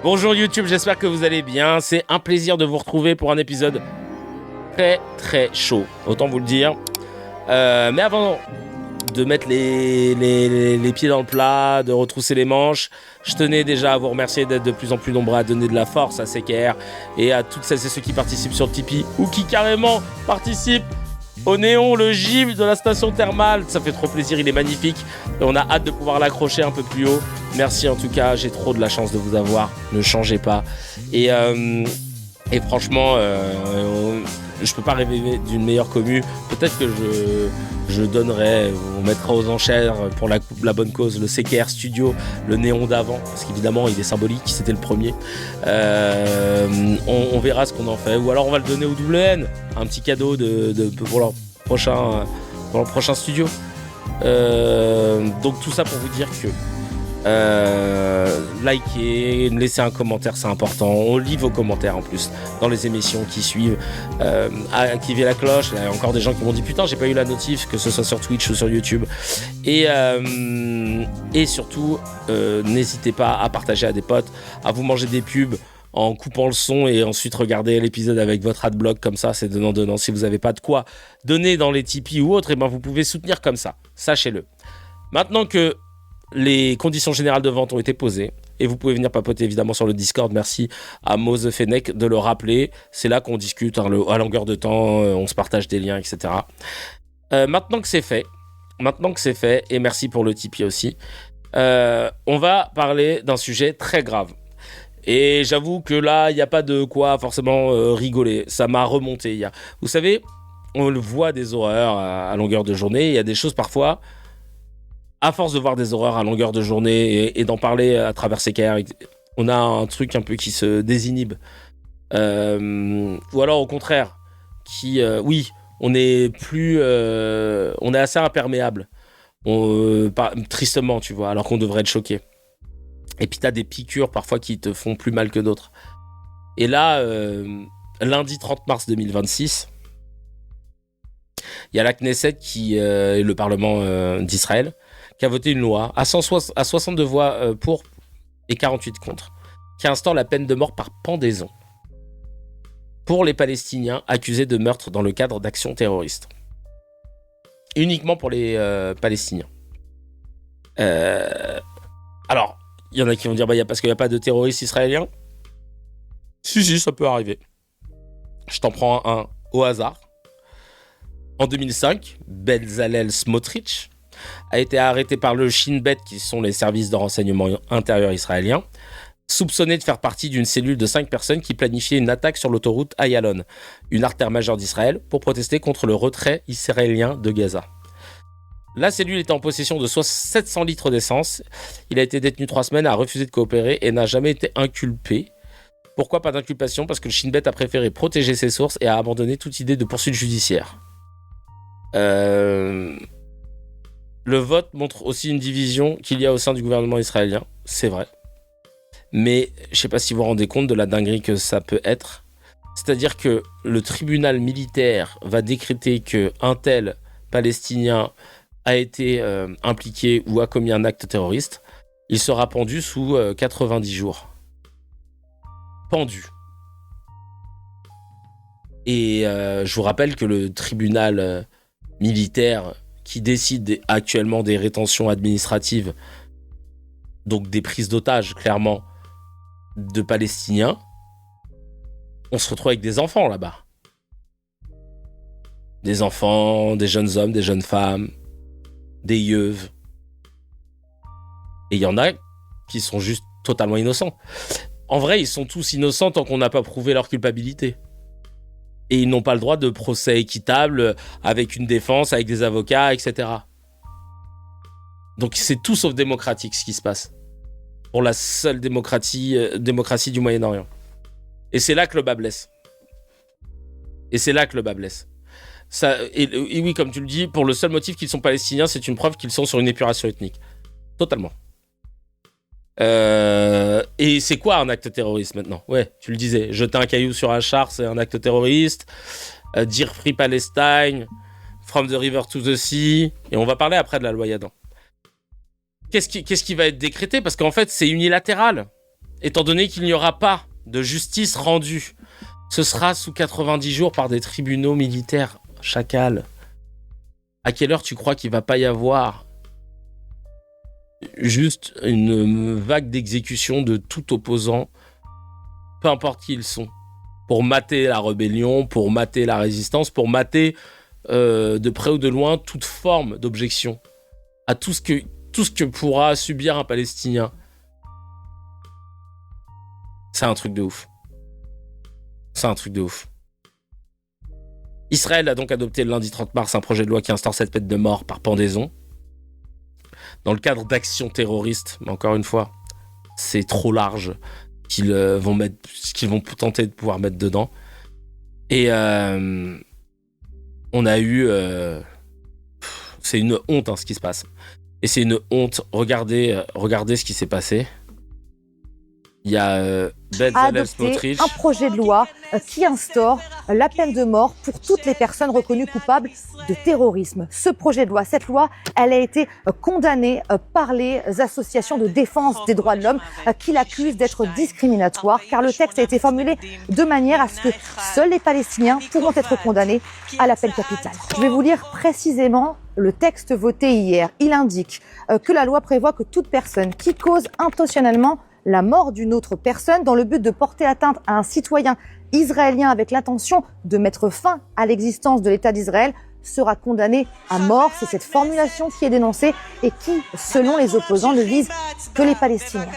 Bonjour YouTube, j'espère que vous allez bien. C'est un plaisir de vous retrouver pour un épisode très très chaud, autant vous le dire. Mais avant de mettre les pieds dans le plat, de retrousser les manches, je tenais déjà à vous remercier d'être de plus en plus nombreux à donner de la force à CKR et à toutes celles et ceux qui participent sur Tipeee ou qui carrément participent au néon, le gym de la station thermale. Ça fait trop plaisir, il est magnifique et on a hâte de pouvoir l'accrocher un peu plus haut. Merci en tout cas, j'ai trop de la chance de vous avoir, ne changez pas. Et franchement, je peux pas rêver d'une meilleure commu. Peut-être que je donnerai, on mettra aux enchères pour la bonne cause le CKR Studio, le néon d'avant, parce qu'évidemment il est symbolique, c'était le premier. On verra ce qu'on en fait, ou alors on va le donner au WN, un petit cadeau pour leur prochain studio. Donc tout ça pour vous dire que likez, laissez un commentaire, c'est important. On lit vos commentaires en plus dans les émissions qui suivent. Activez la cloche. Il y a encore des gens qui m'ont dit putain, j'ai pas eu la notif, que ce soit sur Twitch ou sur YouTube. Et surtout, n'hésitez pas à partager à des potes, à vous manger des pubs en coupant le son et ensuite regarder l'épisode avec votre adblock comme ça, c'est donnant. Si vous n'avez pas de quoi donner dans les Tipeee ou autre, et ben vous pouvez soutenir comme ça. Sachez-le. Maintenant que les conditions générales de vente ont été posées et vous pouvez venir papoter évidemment sur le Discord. Merci à Mose Fennec de le rappeler. C'est là qu'on discute à longueur de temps, on se partage des liens, etc. Maintenant que c'est fait, et merci pour le Tipeee aussi, on va parler d'un sujet très grave. Et j'avoue que là, il n'y a pas de quoi forcément rigoler. Ça m'a remonté. Vous savez, on le voit des horreurs à longueur de journée. Il y a des choses parfois, à force de voir des horreurs à longueur de journée et d'en parler à travers CKR, on a un truc un peu qui se désinhibe. Ou alors au contraire, oui, on est assez imperméable. Tristement, tu vois, alors qu'on devrait être choqué. Et puis t'as des piqûres parfois qui te font plus mal que d'autres. Et là, lundi 30 mars 2026, il y a la Knesset qui est le Parlement d'Israël, qui a voté une loi à 62 voix pour et 48 contre, qui instaure la peine de mort par pendaison pour les Palestiniens accusés de meurtre dans le cadre d'actions terroristes. Uniquement pour les Palestiniens. Alors, il y en a qui vont dire parce qu'il n'y a pas de terroristes israéliens. Si, ça peut arriver. Je t'en prends un au hasard. En 2005, Bezalel Smotrich a été arrêté par le Shin Bet, qui sont les services de renseignement intérieur israéliens, soupçonné de faire partie d'une cellule de 5 personnes qui planifiait une attaque sur l'autoroute Ayalon, une artère majeure d'Israël, pour protester contre le retrait israélien de Gaza. La cellule était en possession de 700 litres d'essence. Il a été détenu 3 semaines, a refusé de coopérer et n'a jamais été inculpé. Pourquoi pas d'inculpation ? Parce que le Shin Bet a préféré protéger ses sources et a abandonné toute idée de poursuite judiciaire. Le vote montre aussi une division qu'il y a au sein du gouvernement israélien, c'est vrai. Mais je ne sais pas si vous vous rendez compte de la dinguerie que ça peut être. C'est-à-dire que le tribunal militaire va décréter qu'un tel Palestinien a été impliqué ou a commis un acte terroriste. Il sera pendu sous 90 jours. Pendu. Et je vous rappelle que le tribunal militaire qui décide actuellement des rétentions administratives, donc des prises d'otages, clairement, de Palestiniens, on se retrouve avec des enfants là-bas. Des enfants, des jeunes hommes, des jeunes femmes, des yeuves. Et il y en a qui sont juste totalement innocents. En vrai, ils sont tous innocents tant qu'on n'a pas prouvé leur culpabilité. Et ils n'ont pas le droit de procès équitable avec une défense, avec des avocats, etc. Donc c'est tout sauf démocratique ce qui se passe. Pour la seule démocratie du Moyen-Orient. Et c'est là que le bas blesse. Et oui, comme tu le dis, pour le seul motif qu'ils sont palestiniens, c'est une preuve qu'ils sont sur une épuration ethnique. Totalement. Et c'est quoi un acte terroriste maintenant ? Ouais, tu le disais, jeter un caillou sur un char, c'est un acte terroriste. Dire Free Palestine, From the River to the Sea, et on va parler après de la loi Yadan. Qu'est-ce qui va être décrété ? Parce qu'en fait, c'est unilatéral. étant donné qu'il n'y aura pas de justice rendue. Ce sera sous 90 jours par des tribunaux militaires. Chacal. À quelle heure tu crois qu'il va pas y avoir juste une vague d'exécution de tout opposant, peu importe qui ils sont, pour mater la rébellion, pour mater la résistance, pour mater de près ou de loin toute forme d'objection à tout ce que pourra subir un Palestinien. C'est un truc de ouf. C'est un truc de ouf. Israël a donc adopté le lundi 30 mars un projet de loi qui instaure cette peine de mort par pendaison dans le cadre d'actions terroristes. Mais encore une fois, c'est trop large qu'ils vont tenter de pouvoir mettre dedans. Et on a eu... c'est une honte ce qui se passe. Et c'est une honte. Regardez ce qui s'est passé. Il y a Bezalel Smotrich. Un projet de loi qui instaure la peine de mort pour toutes les personnes reconnues coupables de terrorisme. Ce projet de loi, cette loi, elle a été condamnée par les associations de défense des droits de l'homme qui l'accusent d'être discriminatoire, car le texte a été formulé de manière à ce que seuls les Palestiniens pourront être condamnés à la peine capitale. Je vais vous lire précisément le texte voté hier. Il indique que la loi prévoit que toute personne qui cause intentionnellement la mort d'une autre personne dans le but de porter atteinte à un citoyen israélien avec l'intention de mettre fin à l'existence de l'État d'Israël sera condamné à mort. C'est cette formulation qui est dénoncée et qui, selon les opposants, ne vise que les Palestiniens.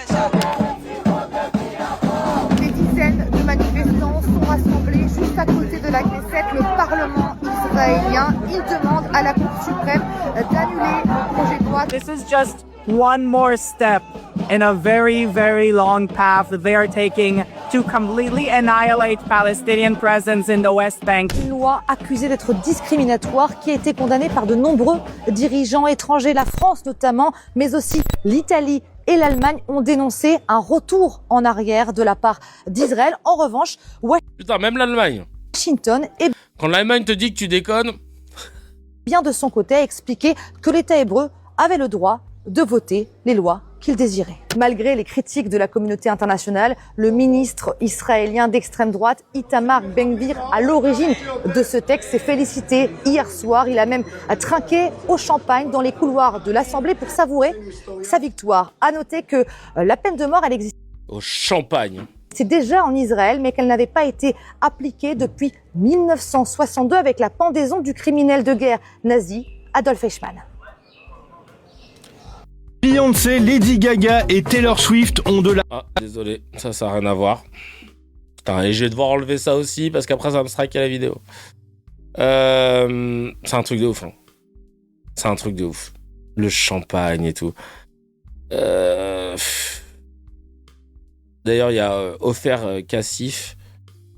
Des dizaines de manifestants sont rassemblés juste à côté de la Knesset, le Parlement israélien. Ils demandent à la Cour suprême d'annuler le projet de loi. This is just one more step in a very, very long path that they are taking to completely annihilate Palestinian presence in the West Bank. Une loi accusée d'être discriminatoire qui a été condamnée par de nombreux dirigeants étrangers, la France notamment, mais aussi l'Italie et l'Allemagne ont dénoncé un retour en arrière de la part d'Israël. En revanche, Putain, même l'Allemagne. Washington est Quand l'Allemagne te dit que tu déconnes, bien de son côté a expliqué que l'État hébreu avait le droit de voter les lois qu'il désirait. Malgré les critiques de la communauté internationale, le ministre israélien d'extrême droite, Itamar Ben-Gvir, à l'origine de ce texte, s'est félicité hier soir. Il a même trinqué au champagne dans les couloirs de l'Assemblée pour savourer sa victoire. À noter que la peine de mort, elle existe. au champagne. C'est déjà en Israël, mais qu'elle n'avait pas été appliquée depuis 1962 avec la pendaison du criminel de guerre nazi Adolf Eichmann. Beyoncé, Lady Gaga et Taylor Swift ont de la... Ah, désolé, ça n'a rien à voir. Putain, et je vais devoir enlever ça aussi, parce qu'après, ça va me striker la vidéo. C'est un truc de ouf. Hein. C'est un truc de ouf. Le champagne et tout. D'ailleurs, il y a Ofer Kassif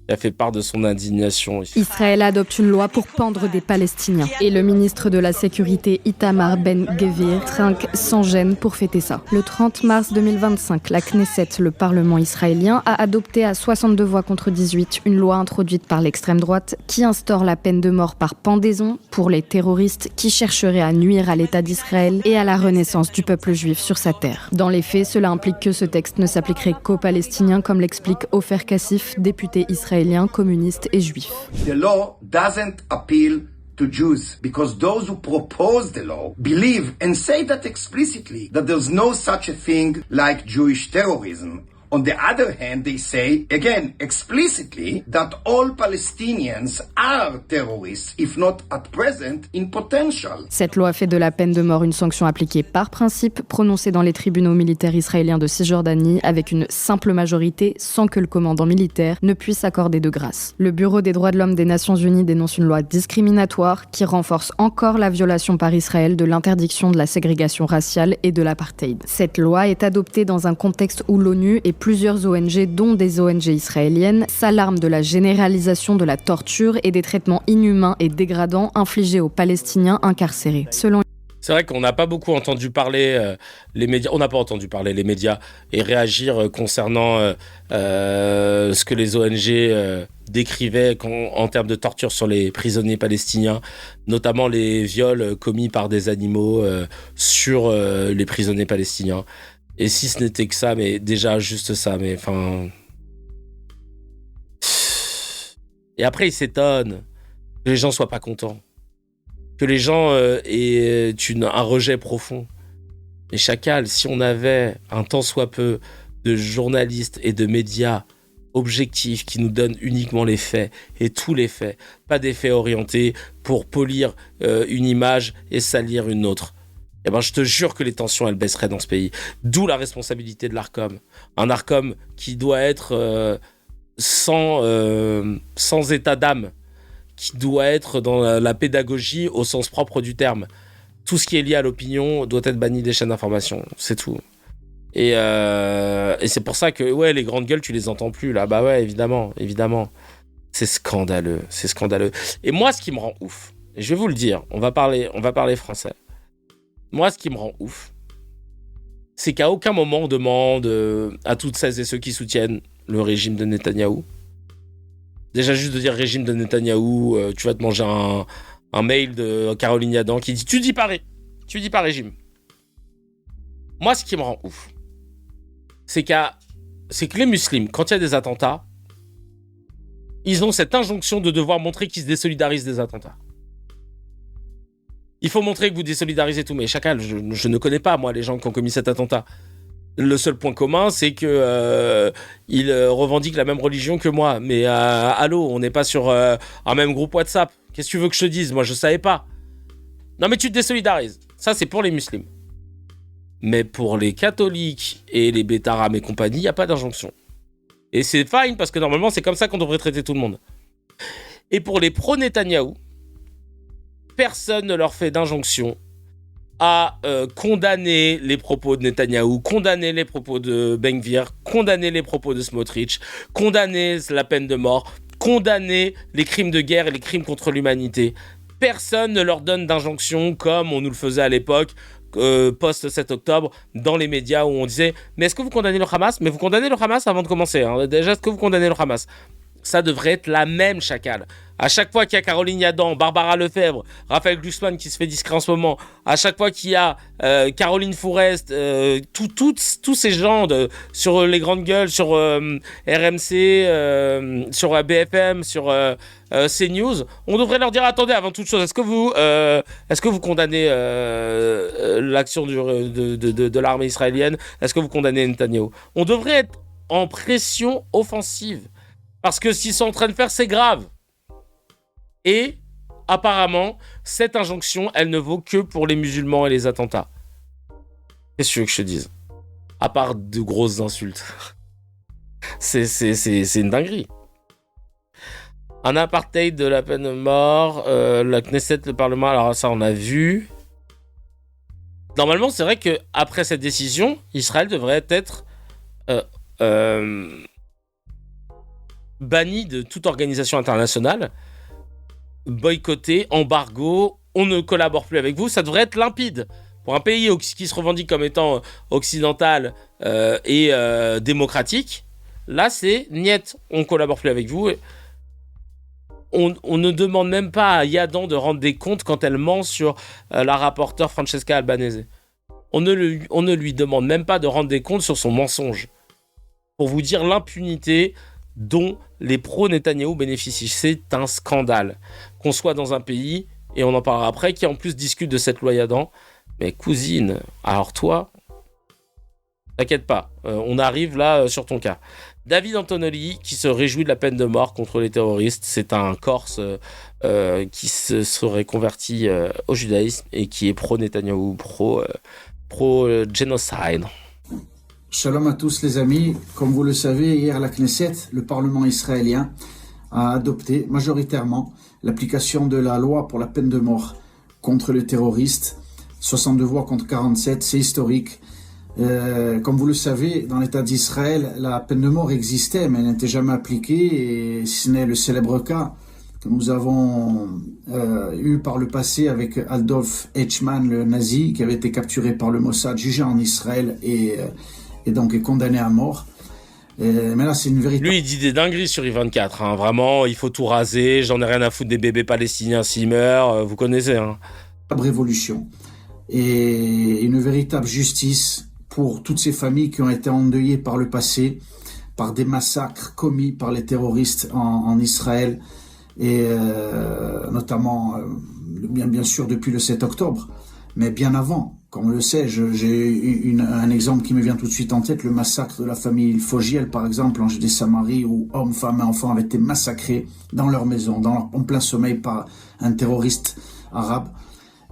qui a fait part de son indignation. Israël adopte une loi pour pendre des Palestiniens. Et le ministre de la Sécurité, Itamar Ben-Gvir, trinque sans gêne pour fêter ça. Le 30 mars 2025, la Knesset, le Parlement israélien, a adopté à 62 voix contre 18 une loi introduite par l'extrême droite qui instaure la peine de mort par pendaison pour les terroristes qui chercheraient à nuire à l'État d'Israël et à la renaissance du peuple juif sur sa terre. Dans les faits, cela implique que ce texte ne s'appliquerait qu'aux Palestiniens, comme l'explique Ofer Kassif, député israélien, communiste et juif. The law doesn't appeal to Jews because those who propose the law believe and say that explicitly that there's no such a thing like Jewish terrorism. On the other hand, they say, again, explicitly, that all Palestinians are terrorists, if not at present, in potential. Cette loi fait de la peine de mort une sanction appliquée par principe, prononcée dans les tribunaux militaires israéliens de Cisjordanie, avec une simple majorité, sans que le commandant militaire ne puisse accorder de grâce. Le Bureau des droits de l'homme des Nations Unies dénonce une loi discriminatoire qui renforce encore la violation par Israël de l'interdiction de la ségrégation raciale et de l'apartheid. Cette loi est adoptée dans un contexte où l'ONU et plusieurs ONG, dont des ONG israéliennes, s'alarment de la généralisation de la torture et des traitements inhumains et dégradants infligés aux Palestiniens incarcérés. C'est vrai qu'on n'a pas beaucoup entendu parler les médias. On n'a pas entendu parler les médias et réagir concernant ce que les ONG décrivaient en termes de torture sur les prisonniers palestiniens, notamment les viols commis par des animaux sur les prisonniers palestiniens. Et si ce n'était que ça, mais déjà juste ça, mais enfin... Et après, il s'étonne que les gens soient pas contents. Que les gens aient un rejet profond. Mais chacal, si on avait un tant soit peu de journalistes et de médias objectifs qui nous donnent uniquement les faits et tous les faits, pas des faits orientés pour polir une image et salir une autre, eh ben je te jure que les tensions elles baisseraient dans ce pays. D'où la responsabilité de l'Arcom. Un Arcom qui doit être sans état d'âme, qui doit être dans la pédagogie au sens propre du terme. Tout ce qui est lié à l'opinion doit être banni des chaînes d'information, c'est tout. Et c'est pour ça que ouais, les grandes gueules, tu les entends plus là. Bah ouais, évidemment. C'est scandaleux. Et moi, ce qui me rend ouf, et je vais vous le dire, on va parler français. Moi, ce qui me rend ouf, c'est qu'à aucun moment on demande à toutes celles et ceux qui soutiennent le régime de Netanyahou. Déjà juste de dire régime de Netanyahou, tu vas te manger un mail de Caroline Yadan qui dit tu dis pas régime. Moi, ce qui me rend ouf, c'est que les musulmans, quand il y a des attentats, ils ont cette injonction de devoir montrer qu'ils se désolidarisent des attentats. Il faut montrer que vous désolidarisez tout, mais chacal, je ne connais pas, moi, les gens qui ont commis cet attentat. Le seul point commun, c'est que ils revendiquent la même religion que moi. Mais allô, on n'est pas sur un même groupe WhatsApp. Qu'est-ce que tu veux que je te dise? Moi, je savais pas. Non, mais tu te désolidarises. Ça, c'est pour les musulmans. Mais pour les catholiques et les bétarams et compagnie, il n'y a pas d'injonction. Et c'est fine, parce que normalement, c'est comme ça qu'on devrait traiter tout le monde. Et pour les pro-Netanyahou, personne ne leur fait d'injonction à condamner les propos de Netanyahou, condamner les propos de Ben Gvir, condamner les propos de Smotrich, condamner la peine de mort, condamner les crimes de guerre et les crimes contre l'humanité. Personne ne leur donne d'injonction comme on nous le faisait à l'époque, post-7 octobre, dans les médias où on disait « Mais est-ce que vous condamnez le Hamas ?» Mais vous condamnez le Hamas avant de commencer. Hein. Déjà, est-ce que vous condamnez le Hamas ? Ça devrait être la même chacal. À chaque fois qu'il y a Caroline Yadan, Barbara Lefebvre, Raphaël Glucksmann qui se fait discret en ce moment, à chaque fois qu'il y a Caroline Fourest, tous ces gens sur les grandes gueules, sur RMC, sur BFM, sur CNews, on devrait leur dire attendez, avant toute chose, est-ce que vous condamnez l'action de l'armée israélienne ? Est-ce que vous condamnez Netanyahou ? On devrait être en pression offensive. Parce que ce qu'ils sont en train de faire, c'est grave. Et, apparemment, cette injonction, elle ne vaut que pour les musulmans et les attentats. Qu'est-ce que tu veux que je te dise ? À part de grosses insultes. C'est une dinguerie. Un apartheid de la peine de mort, la Knesset, le Parlement, alors ça, on a vu. Normalement, c'est vrai qu'après cette décision, Israël devrait être... banni de toute organisation internationale, boycotté, embargo, on ne collabore plus avec vous, ça devrait être limpide. Pour un pays qui se revendique comme étant occidental et démocratique, là c'est niet, on collabore plus avec vous. On ne demande même pas à Yadan de rendre des comptes quand elle ment sur la rapporteure Francesca Albanese. On ne lui demande même pas de rendre des comptes sur son mensonge. Pour vous dire l'impunité dont les pro-Netanyahou bénéficient. C'est un scandale. Qu'on soit dans un pays, et on en parlera après, qui en plus discute de cette loi Yadan. Mais cousine, alors toi, t'inquiète pas, on arrive là sur ton cas. David Antonelli, qui se réjouit de la peine de mort contre les terroristes, c'est un Corse qui se serait converti au judaïsme et qui est pro-Netanyahou, pro-génocide. Shalom à tous les amis. Comme vous le savez, hier la Knesset, le Parlement israélien, a adopté majoritairement l'application de la loi pour la peine de mort contre les terroristes. 62 voix contre 47, c'est historique. Comme vous le savez, dans l'État d'Israël, la peine de mort existait, mais elle n'était jamais appliquée, et si ce n'est le célèbre cas que nous avons eu par le passé avec Adolf Eichmann, le nazi, qui avait été capturé par le Mossad, jugé en Israël et donc est condamné à mort. Mais là, c'est une véritable... Lui, il dit des dingueries sur I24. Hein. Vraiment, il faut tout raser. J'en ai rien à foutre des bébés palestiniens s'ils meurent. Vous connaissez. Hein. Révolution. Et une véritable justice pour toutes ces familles qui ont été endeuillées par le passé, par des massacres commis par les terroristes en Israël, et notamment, bien sûr, depuis le 7 octobre, mais bien avant. Comme on le sait, j'ai un exemple qui me vient tout de suite en tête, le massacre de la famille Fogiel, par exemple, en Judée-Samarie, où hommes, femmes et enfants avaient été massacrés dans leur maison, en plein sommeil par un terroriste arabe.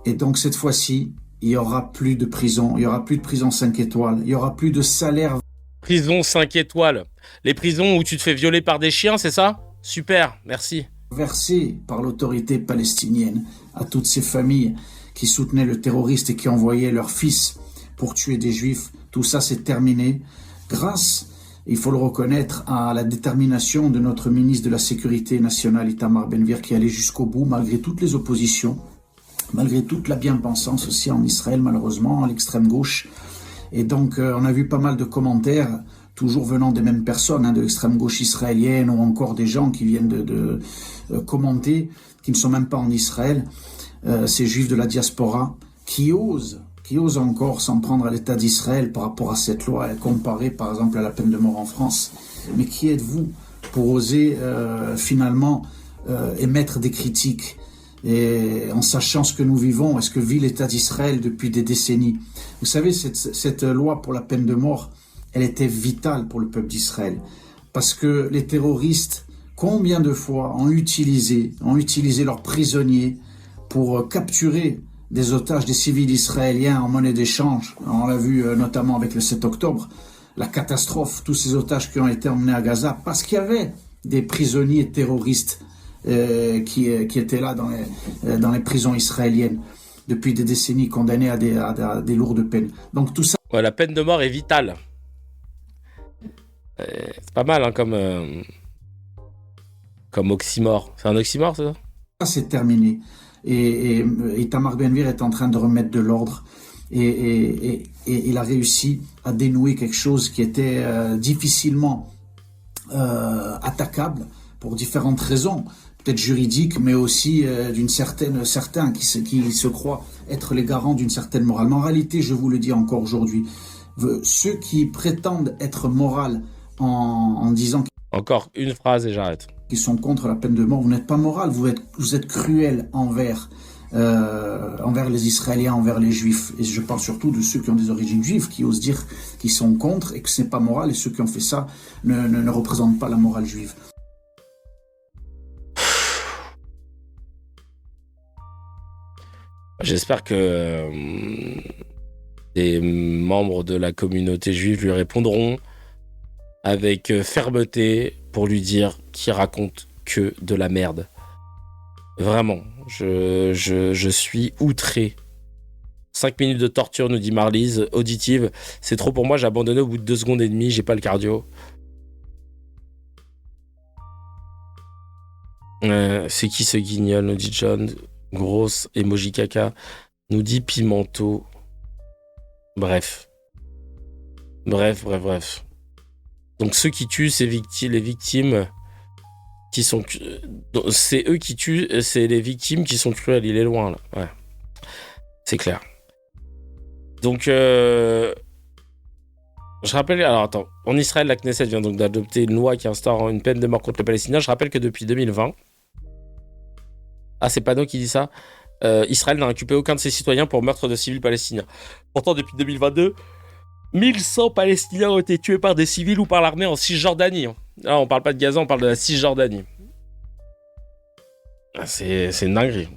Et donc cette fois-ci, il y aura plus de prison, il y aura plus de prison 5 étoiles, il y aura plus de salaire. Prison 5 étoiles. Les prisons où tu te fais violer par des chiens, c'est ça ? Super, merci. Versé par l'autorité palestinienne à toutes ces familles qui soutenaient le terroriste et qui envoyaient leurs fils pour tuer des juifs. Tout ça, c'est terminé grâce, il faut le reconnaître, à la détermination de notre ministre de la Sécurité nationale, Itamar Ben-Gvir, qui allait jusqu'au bout, malgré toutes les oppositions, malgré toute la bien-pensance aussi en Israël, malheureusement, à l'extrême gauche. Et donc, on a vu pas mal de commentaires, toujours venant des mêmes personnes, de l'extrême gauche israélienne, ou encore des gens qui viennent de commenter, qui ne sont même pas en Israël, ces juifs de la diaspora, qui osent encore s'en prendre à l'État d'Israël par rapport à cette loi, comparée par exemple à la peine de mort en France. Mais qui êtes-vous pour oser finalement émettre des critiques, et en sachant ce que nous vivons et ce que vit l'État d'Israël depuis des décennies? Vous savez, cette loi pour la peine de mort, elle était vitale pour le peuple d'Israël, parce que les terroristes, combien de fois ont utilisé leurs prisonniers pour capturer des otages, des civils israéliens en monnaie d'échange. On l'a vu notamment avec le 7 octobre, la catastrophe, tous ces otages qui ont été emmenés à Gaza, parce qu'il y avait des prisonniers terroristes qui étaient là dans les prisons israéliennes depuis des décennies, condamnés à des lourdes peines. Donc tout ça... Ouais, la peine de mort est vitale. C'est pas mal comme oxymore. C'est un oxymore, c'est ça ? Ça, c'est terminé. Et Itamar Ben-Gvir est en train de remettre de l'ordre, et il a réussi à dénouer quelque chose qui était difficilement attaquable pour différentes raisons, peut-être juridiques, mais aussi certains qui se croient être les garants d'une certaine morale. Mais en réalité, je vous le dis encore aujourd'hui, ceux qui prétendent être moraux en disant... Encore une phrase et j'arrête. Qui sont contre la peine de mort, vous n'êtes pas moral, vous êtes cruel envers les Israéliens, envers les Juifs. Et je parle surtout de ceux qui ont des origines juives, qui osent dire qu'ils sont contre et que ce n'est pas moral, et ceux qui ont fait ça ne représentent pas la morale juive. J'espère que des membres de la communauté juive lui répondront avec fermeté pour lui dire qu'il raconte que de la merde. Vraiment, je suis outré. 5 minutes de torture, nous dit Marlise, auditive. C'est trop pour moi, j'ai abandonné au bout de 2 secondes et demie, j'ai pas le cardio. C'est qui ce guignol, nous dit John. Grosse emoji caca, nous dit Pimento. Bref. Donc ceux qui tuent, c'est les victimes qui sont... C'est eux qui tuent, c'est les victimes qui sont cruelles. Il est loin, là. Ouais. C'est clair. Donc, je rappelle... Alors, attends. En Israël, la Knesset vient donc d'adopter une loi qui instaure une peine de mort contre les Palestiniens. Je rappelle que depuis 2020... Ah, c'est Pano qui dit ça. Israël n'a inculpé aucun de ses citoyens pour meurtre de civils palestiniens. Pourtant, depuis 2022... 1100 Palestiniens ont été tués par des civils ou par l'armée en Cisjordanie. Là, on parle pas de Gaza, on parle de la Cisjordanie. C'est une dinguerie.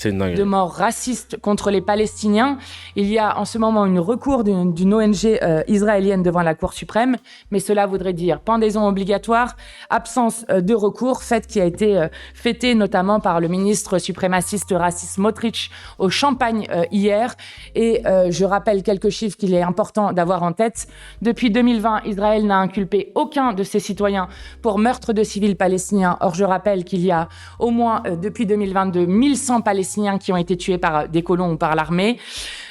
C'est une dinguerie. De mort raciste contre les Palestiniens. Il y a en ce moment une recours d'une ONG israélienne devant la Cour suprême, mais cela voudrait dire pendaison obligatoire, absence de recours, fait qui a été fêté notamment par le ministre suprémaciste raciste Smotrich au Champagne hier. Et je rappelle quelques chiffres qu'il est important d'avoir en tête. Depuis 2020, Israël n'a inculpé aucun de ses citoyens pour meurtre de civils palestiniens. Or, je rappelle qu'il y a au moins depuis 2022 1100 Palestiniens qui ont été tués par des colons ou par l'armée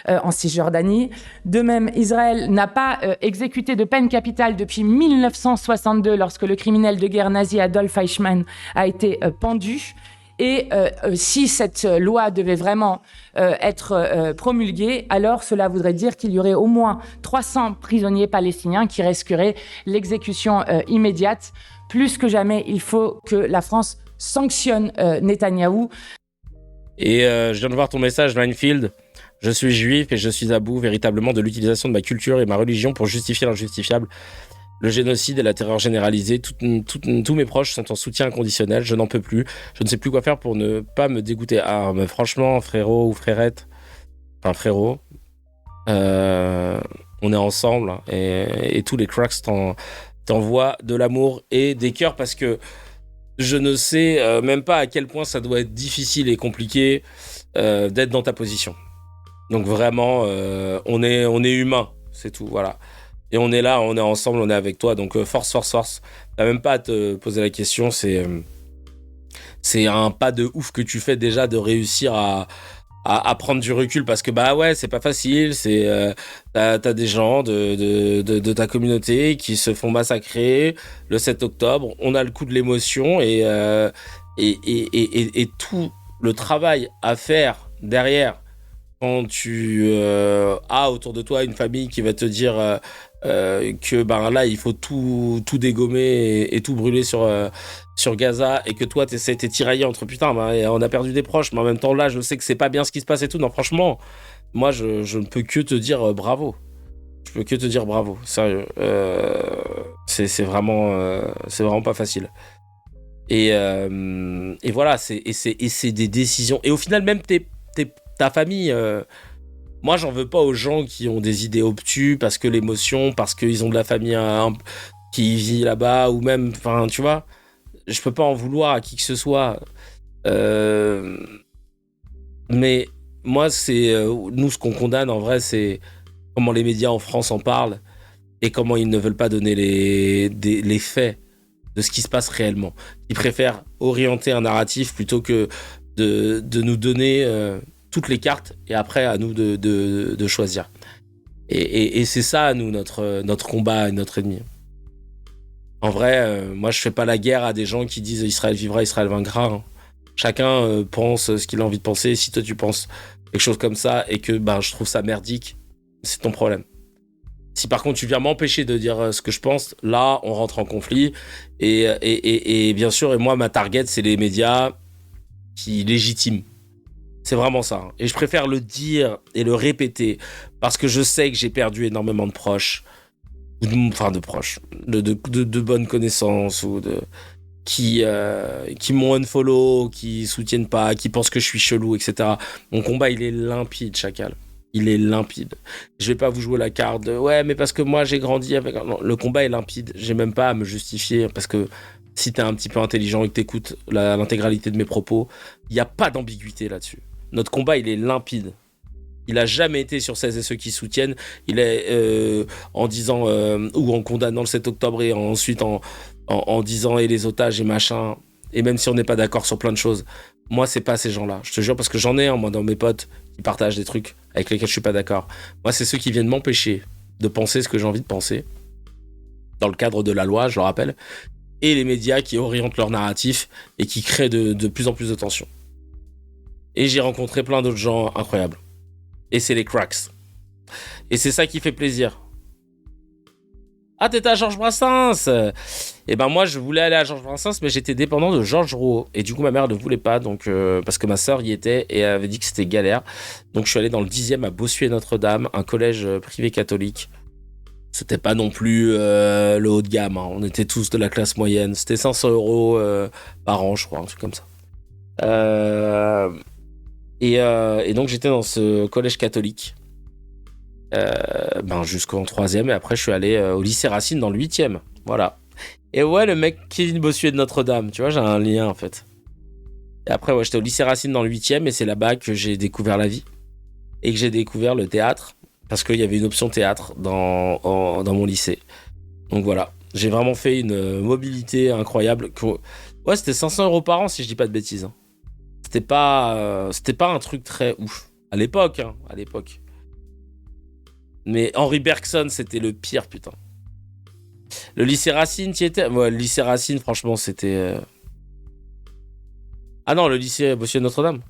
en Cisjordanie. De même, Israël n'a pas exécuté de peine capitale depuis 1962 lorsque le criminel de guerre nazi Adolf Eichmann a été pendu. Et si cette loi devait vraiment être promulguée, alors cela voudrait dire qu'il y aurait au moins 300 prisonniers palestiniens qui risqueraient l'exécution immédiate. Plus que jamais, il faut que la France sanctionne Netanyahou. Et je viens de voir ton message, Minefield. Je suis juif et je suis à bout véritablement de l'utilisation de ma culture et ma religion pour justifier l'injustifiable. Le génocide et la terreur généralisée, tous mes proches sont en soutien inconditionnel, je n'en peux plus. Je ne sais plus quoi faire pour ne pas me dégoûter. Ah, mais franchement, frérot ou frérette, enfin frérot, on est ensemble hein, et tous les cracks t'envoient de l'amour et des cœurs parce que je ne sais même pas à quel point ça doit être difficile et compliqué d'être dans ta position. Donc vraiment, on est humain, c'est tout, voilà. Et on est là, on est ensemble, on est avec toi. Donc force. T'as même pas à te poser la question. C'est un pas de ouf que tu fais déjà de réussir à prendre du recul parce que bah ouais, c'est pas facile. T'as des gens de ta communauté qui se font massacrer le 7 octobre. On a le coup de l'émotion et tout le travail à faire derrière. Quand tu as autour de toi une famille qui va te dire que ben là il faut tout dégommer et tout brûler sur Gaza et que toi t'es tiraillé entre putain ben, on a perdu des proches mais en même temps là je sais que c'est pas bien ce qui se passe et tout. Non franchement moi je ne peux que te dire bravo. Je peux que te dire bravo, sérieux. C'est vraiment pas facile. Et voilà, c'est des décisions et au final même ta famille, moi j'en veux pas aux gens qui ont des idées obtus parce que l'émotion, parce qu'ils ont de la famille qui vit là-bas ou même, enfin tu vois, je peux pas en vouloir à qui que ce soit. Mais moi c'est nous ce qu'on condamne en vrai c'est comment les médias en France en parlent et comment ils ne veulent pas donner les faits de ce qui se passe réellement. Ils préfèrent orienter un narratif plutôt que de nous donner toutes les cartes et après à nous de choisir. Et c'est ça, nous, notre combat et notre ennemi. En vrai, moi, je fais pas la guerre à des gens qui disent Israël vivra, Israël vaincra. Hein. Chacun pense ce qu'il a envie de penser. Si toi, tu penses quelque chose comme ça et que ben, je trouve ça merdique, c'est ton problème. Si par contre, tu viens m'empêcher de dire ce que je pense, là, on rentre en conflit. Et bien sûr, et moi, ma target, c'est les médias qui légitiment. C'est vraiment ça. Hein. Et je préfère le dire et le répéter parce que je sais que j'ai perdu énormément de proches. Enfin, de proches. De bonnes connaissances ou qui m'ont unfollow, qui soutiennent pas, qui pensent que je suis chelou, etc. Mon combat, il est limpide, chacal. Il est limpide. Je vais pas vous jouer la carte de ouais, mais parce que moi, j'ai grandi avec... Non, le combat est limpide. J'ai même pas à me justifier parce que si t'es un petit peu intelligent et que t'écoutes l'intégralité de mes propos, il n'y a pas d'ambiguïté là-dessus. Notre combat, il est limpide. Il a jamais été sur celles et ceux qui soutiennent. Il est en disant ou en condamnant le 7 octobre et ensuite en disant et les otages et machin. Et même si on n'est pas d'accord sur plein de choses, moi, c'est pas ces gens-là. Je te jure parce que j'en ai moi dans mes potes qui partagent des trucs avec lesquels je suis pas d'accord. Moi, c'est ceux qui viennent m'empêcher de penser ce que j'ai envie de penser dans le cadre de la loi, je le rappelle, et les médias qui orientent leur narratif et qui créent de plus en plus de tensions. Et j'ai rencontré plein d'autres gens incroyables. Et c'est les cracks. Et c'est ça qui fait plaisir. Ah, t'étais à Georges Brassens. Et ben moi, je voulais aller à Georges Brassens, mais j'étais dépendant de Georges Rouault. Et du coup, ma mère ne voulait pas, donc, parce que ma sœur y était et elle avait dit que c'était galère. Donc je suis allé dans le 10e à Bossuet-Notre-Dame, un collège privé catholique. C'était pas non plus le haut de gamme. Hein. On était tous de la classe moyenne. C'était 500 € par an, je crois, un truc comme ça. Et donc j'étais dans ce collège catholique jusqu'en 3e et après je suis allé au lycée Racine dans le 8e, voilà. Et ouais, le mec Kevin Bossuet de Notre-Dame, tu vois, j'ai un lien en fait. Et après ouais, j'étais au lycée Racine dans le 8e et c'est là-bas que j'ai découvert la vie et que j'ai découvert le théâtre parce qu'il y avait une option théâtre dans mon lycée. Donc voilà, j'ai vraiment fait une mobilité incroyable. Ouais, c'était 500 € par an si je dis pas de bêtises. Hein. C'était pas un truc très ouf à l'époque, hein, à l'époque. Mais Henri Bergson, c'était le pire, putain. Le lycée Racine, tu y étais ? Ouais, le lycée Racine, franchement, c'était... Ah non, le lycée Bossuet Notre-Dame.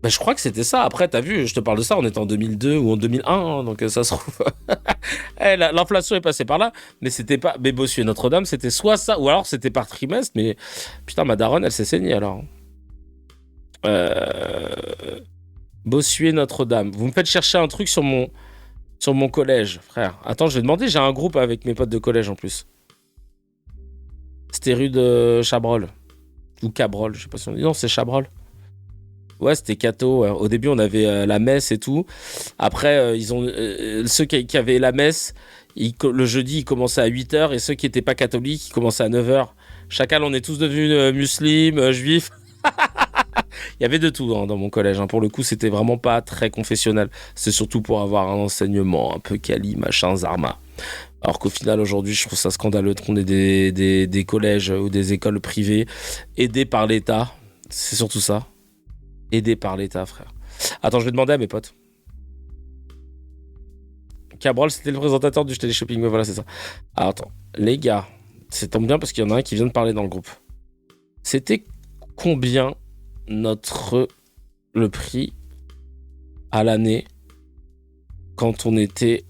Ben, je crois que c'était ça. Après, t'as vu, je te parle de ça, on était en 2002 ou en 2001, hein, donc ça se trouve... l'inflation est passée par là, mais c'était pas... Mais Bossuet Notre-Dame, c'était soit ça, ou alors c'était par trimestre, mais... Putain, ma daronne, elle s'est saignée, alors. Bossuet Notre-Dame. Vous me faites chercher un truc sur mon collège, frère. Attends, je vais demander, j'ai un groupe avec mes potes de collège, en plus. C'était rue de Chabrol. Ou Cabrol, je sais pas si on dit... Non, c'est Chabrol. Ouais, c'était Cato. Au début, on avait la messe et tout. Après, ils ont ceux qui avaient la messe, le jeudi, ils commençaient à 8h. Et ceux qui n'étaient pas catholiques, ils commençaient à 9h. Chacal, on est tous devenus musulmans, juifs. Il y avait de tout dans mon collège. Pour le coup, c'était vraiment pas très confessionnel. C'est surtout pour avoir un enseignement un peu quali, machin, zarma. Alors qu'au final, aujourd'hui, je trouve ça scandaleux qu'on ait des collèges ou des écoles privées aidées par l'État. C'est surtout ça. Aidé par l'État, frère. Attends, je vais demander à mes potes. Cabrol, c'était le présentateur du télé-shopping. Ouais, voilà, c'est ça. Alors, attends. Les gars, ça tombe bien parce qu'il y en a un qui vient de parler dans le groupe. C'était combien le prix à l'année quand on était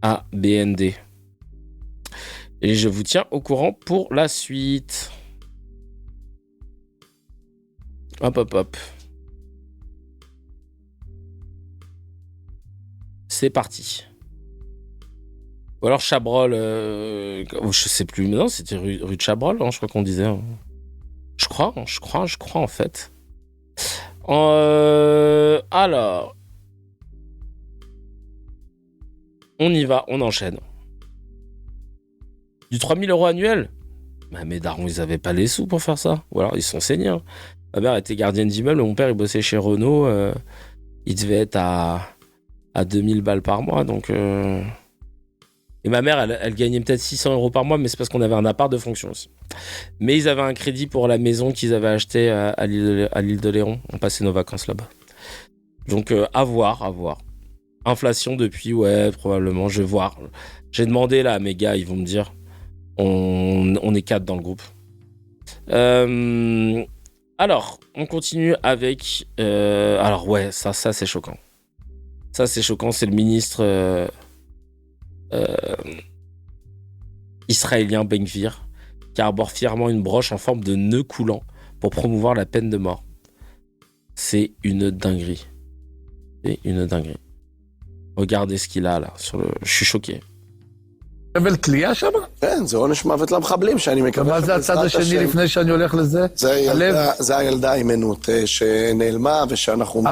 à BND? Et je vous tiens au courant pour la suite. Hop. C'est parti. Ou alors Chabrol, je sais plus, mais non, c'était rue de Chabrol, hein, je crois qu'on disait. Hein. Je crois en fait. Alors, on y va, on enchaîne. Du 3 000 € annuel? Bah, mes darons, ils avaient pas les sous pour faire ça. Ou alors, ils sont saignés. Hein. Ma mère était gardienne d'immeuble, mon père, il bossait chez Renault. Il devait être à 2000 balles par mois, donc... Et ma mère, elle gagnait peut-être 600 € par mois, mais c'est parce qu'on avait un appart de fonction aussi. Mais ils avaient un crédit pour la maison qu'ils avaient achetée à l'île de Léron. On passait nos vacances là-bas. Donc, à voir. Inflation depuis, ouais, probablement, je vais voir. J'ai demandé là à mes gars, ils vont me dire. On est 4 dans le groupe. Alors, on continue avec... alors, ouais, ça c'est choquant. Ça, c'est choquant, c'est le ministre israélien Ben Gvir qui arbore fièrement une broche en forme de nœud coulant pour promouvoir la peine de mort. C'est une dinguerie. Regardez ce qu'il a là. Je suis choqué. חבל תלייה שם? כן, זה עונש מוות למחבלים שאני מקווה... מה זה הצד השני לפני שאני הולך לזה? זה הילדה אימנות שנעלמה ושאנחנו...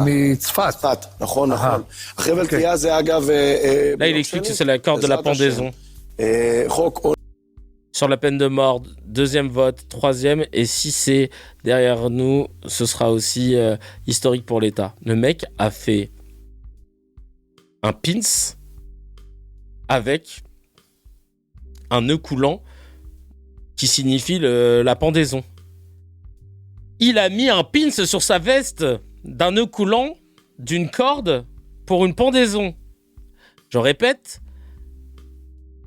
מצפת. נכון. החבל תלייה זה אגב... Là, il explique que c'est la corde de la pendaison. Sur la peine de mort, deuxième vote, troisième, et si c'est derrière nous, ce sera aussi historique pour l'État. Le mec a fait un pins avec un nœud coulant qui signifie la pendaison. Il a mis un pins sur sa veste d'un nœud coulant d'une corde pour une pendaison. Je répète,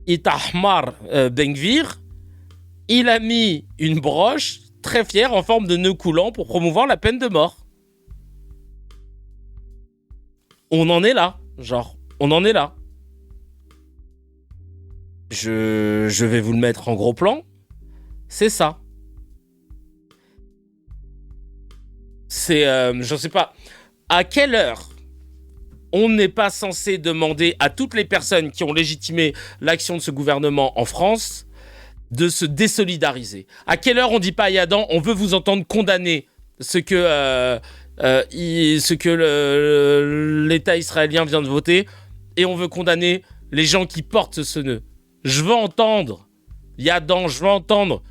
Itamar Ben Gvir, il a mis une broche très fière en forme de nœud coulant pour promouvoir la peine de mort. On en est là, on en est là. Je vais vous le mettre en gros plan. C'est ça. C'est, je sais pas, à quelle heure on n'est pas censé demander à toutes les personnes qui ont légitimé l'action de ce gouvernement en France de se désolidariser. À quelle heure on dit pas à Yadan, on veut vous entendre condamner ce que l'État israélien vient de voter, et on veut condamner les gens qui portent ce nœud. Je veux entendre Yadan, je veux entendre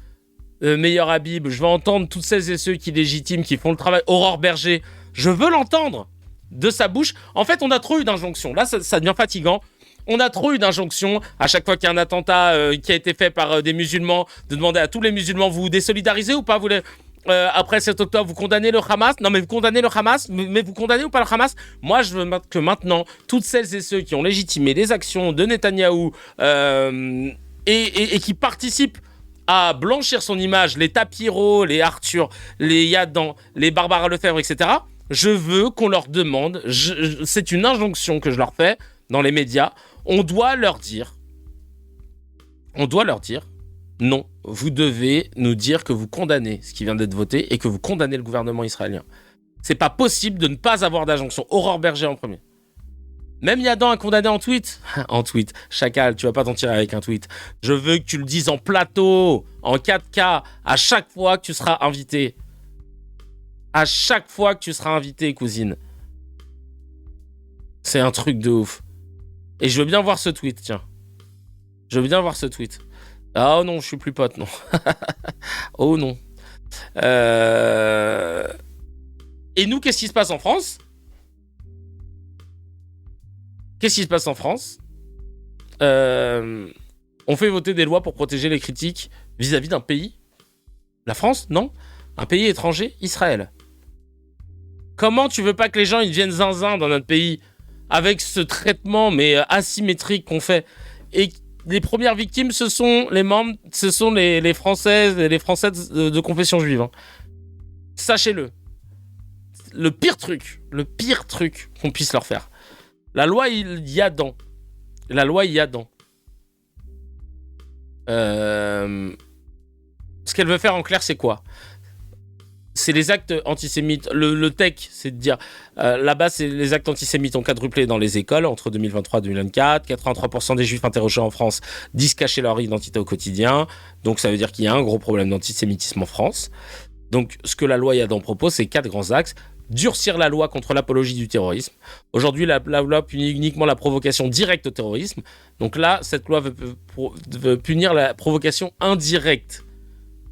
Meilleur Habib, je veux entendre toutes celles et ceux qui légitiment, qui font le travail, Aurore Berger, je veux l'entendre de sa bouche. En fait, on a trop eu d'injonctions. Là, ça devient fatigant. On a trop eu d'injonctions à chaque fois qu'il y a un attentat qui a été fait par des musulmans, de demander à tous les musulmans, vous vous désolidarisez ou pas, vous après 7 octobre, vous condamnez le Hamas? Non, mais vous condamnez le Hamas? Mais vous condamnez ou pas le Hamas? Moi, je veux que maintenant, toutes celles et ceux qui ont légitimé les actions de Netanyahou et qui participent à blanchir son image, les Tapiro, les Arthur, les Yadan, les Barbara Lefebvre, etc., je veux qu'on leur demande, c'est une injonction que je leur fais dans les médias, on doit leur dire, non, vous devez nous dire que vous condamnez ce qui vient d'être voté et que vous condamnez le gouvernement israélien. C'est pas possible de ne pas avoir d'injonction. Aurore Berger en premier. Même Yadan a condamné en tweet. En tweet. Chacal, tu vas pas t'en tirer avec un tweet. Je veux que tu le dises en plateau, en 4K, à chaque fois que tu seras invité. À chaque fois que tu seras invité, cousine. C'est un truc de ouf. Et je veux bien voir ce tweet, tiens. Je veux bien voir ce tweet. Ah oh non, je suis plus pote, non. Oh non. Et nous, qu'est-ce qui se passe en France ? Qu'est-ce qui se passe en France ? On fait voter des lois pour protéger les critiques vis-à-vis d'un pays ? La France ? Non. Un pays étranger ? Israël. Comment tu veux pas que les gens ils deviennent zinzin dans notre pays avec ce traitement mais asymétrique qu'on fait ? Et les premières victimes, ce sont les membres, ce sont les Françaises et les Français de confession juive. Hein. Sachez-le. Le pire truc qu'on puisse leur faire. La loi Yadan. Ce qu'elle veut faire en clair, c'est quoi ? C'est les actes antisémites. Le tech, c'est de dire... là-bas, c'est les actes antisémites ont quadruplé dans les écoles entre 2023 et 2024. 83% des juifs interrogés en France disent cacher leur identité au quotidien. Donc, ça veut dire qu'il y a un gros problème d'antisémitisme en France. Donc, ce que la loi Yadan propose, c'est 4 grands axes. Durcir la loi contre l'apologie du terrorisme. Aujourd'hui, la loi punit uniquement la provocation directe au terrorisme. Donc là, cette loi veut punir la provocation indirecte.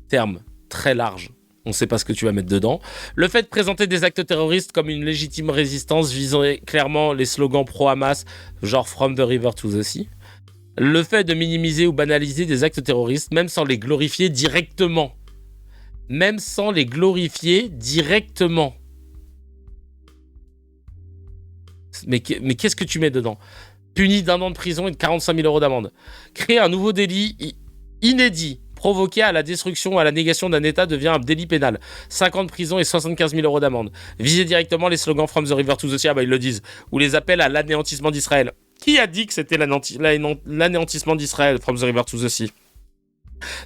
Terme très large. On ne sait pas ce que tu vas mettre dedans. Le fait de présenter des actes terroristes comme une légitime résistance visant clairement les slogans pro-Hamas, genre « From the river to the sea ». Le fait de minimiser ou banaliser des actes terroristes, même sans les glorifier directement. Mais qu'est-ce que tu mets dedans ? Puni d'1 an de prison et de 45 000 € d'amende. Créer un nouveau délit inédit. Provoquer à la destruction ou à la négation d'un État devient un délit pénal. 5 ans de prison et 75 000 € d'amende. Viser directement les slogans From the river to the sea, ils le disent. Ou les appels à l'anéantissement d'Israël. Qui a dit que c'était l'anéantissement d'Israël, From the river to the sea ?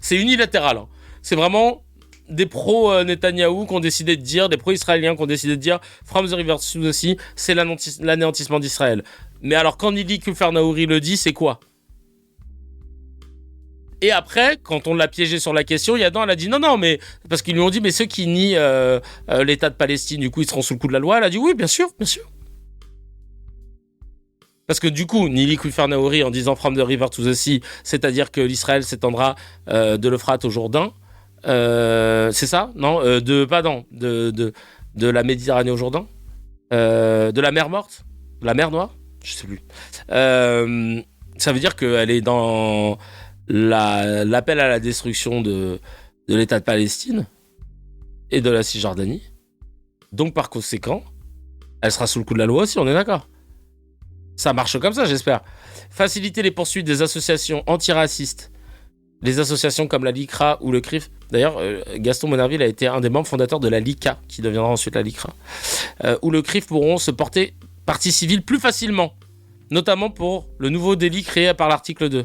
C'est unilatéral. Hein. C'est vraiment... des pro-Netanyahou qui ont décidé de dire, des pro-israéliens qui ont décidé de dire From the river to the sea, c'est l'anéantissement d'Israël. Mais alors, quand Nili Kufarnaouri le dit, c'est quoi ? Et après, quand on l'a piégé sur la question, Yadan, elle a dit non, mais... Parce qu'ils lui ont dit, mais ceux qui nient l'État de Palestine, du coup, ils seront sous le coup de la loi. Elle a dit, oui, bien sûr. Parce que du coup, Nili Kufarnaouri, en disant From the river to the sea, c'est-à-dire que l'Israël s'étendra de l'Euphrate au Jourdain, c'est ça ? Non, de la Méditerranée au Jourdain, de la mer Morte, la mer Noire, je sais plus. Ça veut dire qu'elle est dans l'appel à la destruction de l'État de Palestine et de la Cisjordanie. Donc par conséquent, elle sera sous le coup de la loi aussi, on est d'accord ? Ça marche comme ça, j'espère. Faciliter les poursuites des associations antiracistes. Les associations comme la LICRA ou le CRIF. D'ailleurs, Gaston Monnerville a été un des membres fondateurs de la LICA, qui deviendra ensuite la LICRA. Où le CRIF pourront se porter partie civile plus facilement. Notamment pour le nouveau délit créé par l'article 2.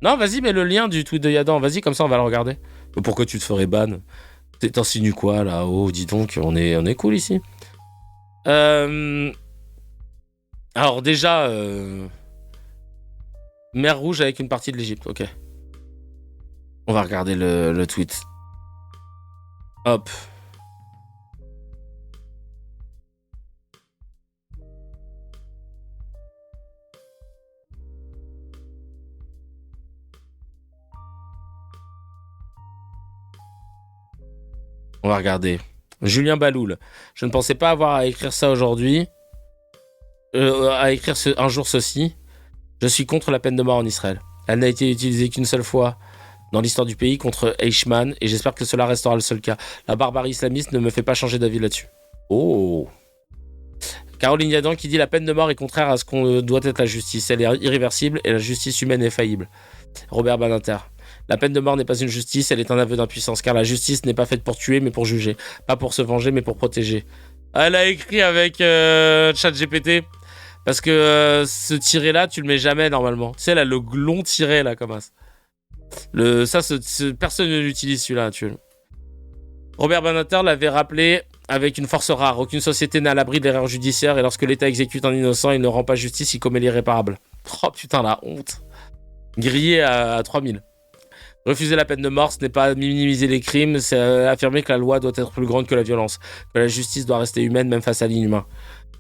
Non, vas-y, mets le lien du tweet de Yadan. Vas-y, comme ça, on va le regarder. Pourquoi tu te ferais ban ? T'insinues quoi, là ? Oh, dis donc, on est cool ici. Alors déjà... Mer Rouge avec une partie de l'Égypte, ok. On va regarder le tweet. Hop. On va regarder. Julien Baloul. Je ne pensais pas avoir à écrire ça aujourd'hui. À écrire un jour ceci. Je suis contre la peine de mort en Israël. Elle n'a été utilisée qu'une seule fois dans l'histoire du pays contre Eichmann et j'espère que cela restera le seul cas. La barbarie islamiste ne me fait pas changer d'avis là-dessus. Oh. Caroline Yadan qui dit la peine de mort est contraire à ce qu'on doit être la justice. Elle est irréversible et la justice humaine est faillible. Robert Badinter. La peine de mort n'est pas une justice, elle est un aveu d'impuissance, car la justice n'est pas faite pour tuer, mais pour juger. Pas pour se venger, mais pour protéger. Elle a écrit avec ChatGPT, parce que ce tiret-là, tu le mets jamais normalement. Tu sais, là, le long tiret, là, comme ça. Personne ne l'utilise, celui-là, tu vois. Robert Badinter l'avait rappelé avec une force rare. Aucune société n'est à l'abri de l'erreur judiciaire, et lorsque l'État exécute un innocent, il ne rend pas justice, il commet l'irréparable. Oh putain, la honte. Grillé à 3000. Refuser la peine de mort, ce n'est pas minimiser les crimes, c'est affirmer que la loi doit être plus grande que la violence, que la justice doit rester humaine même face à l'inhumain.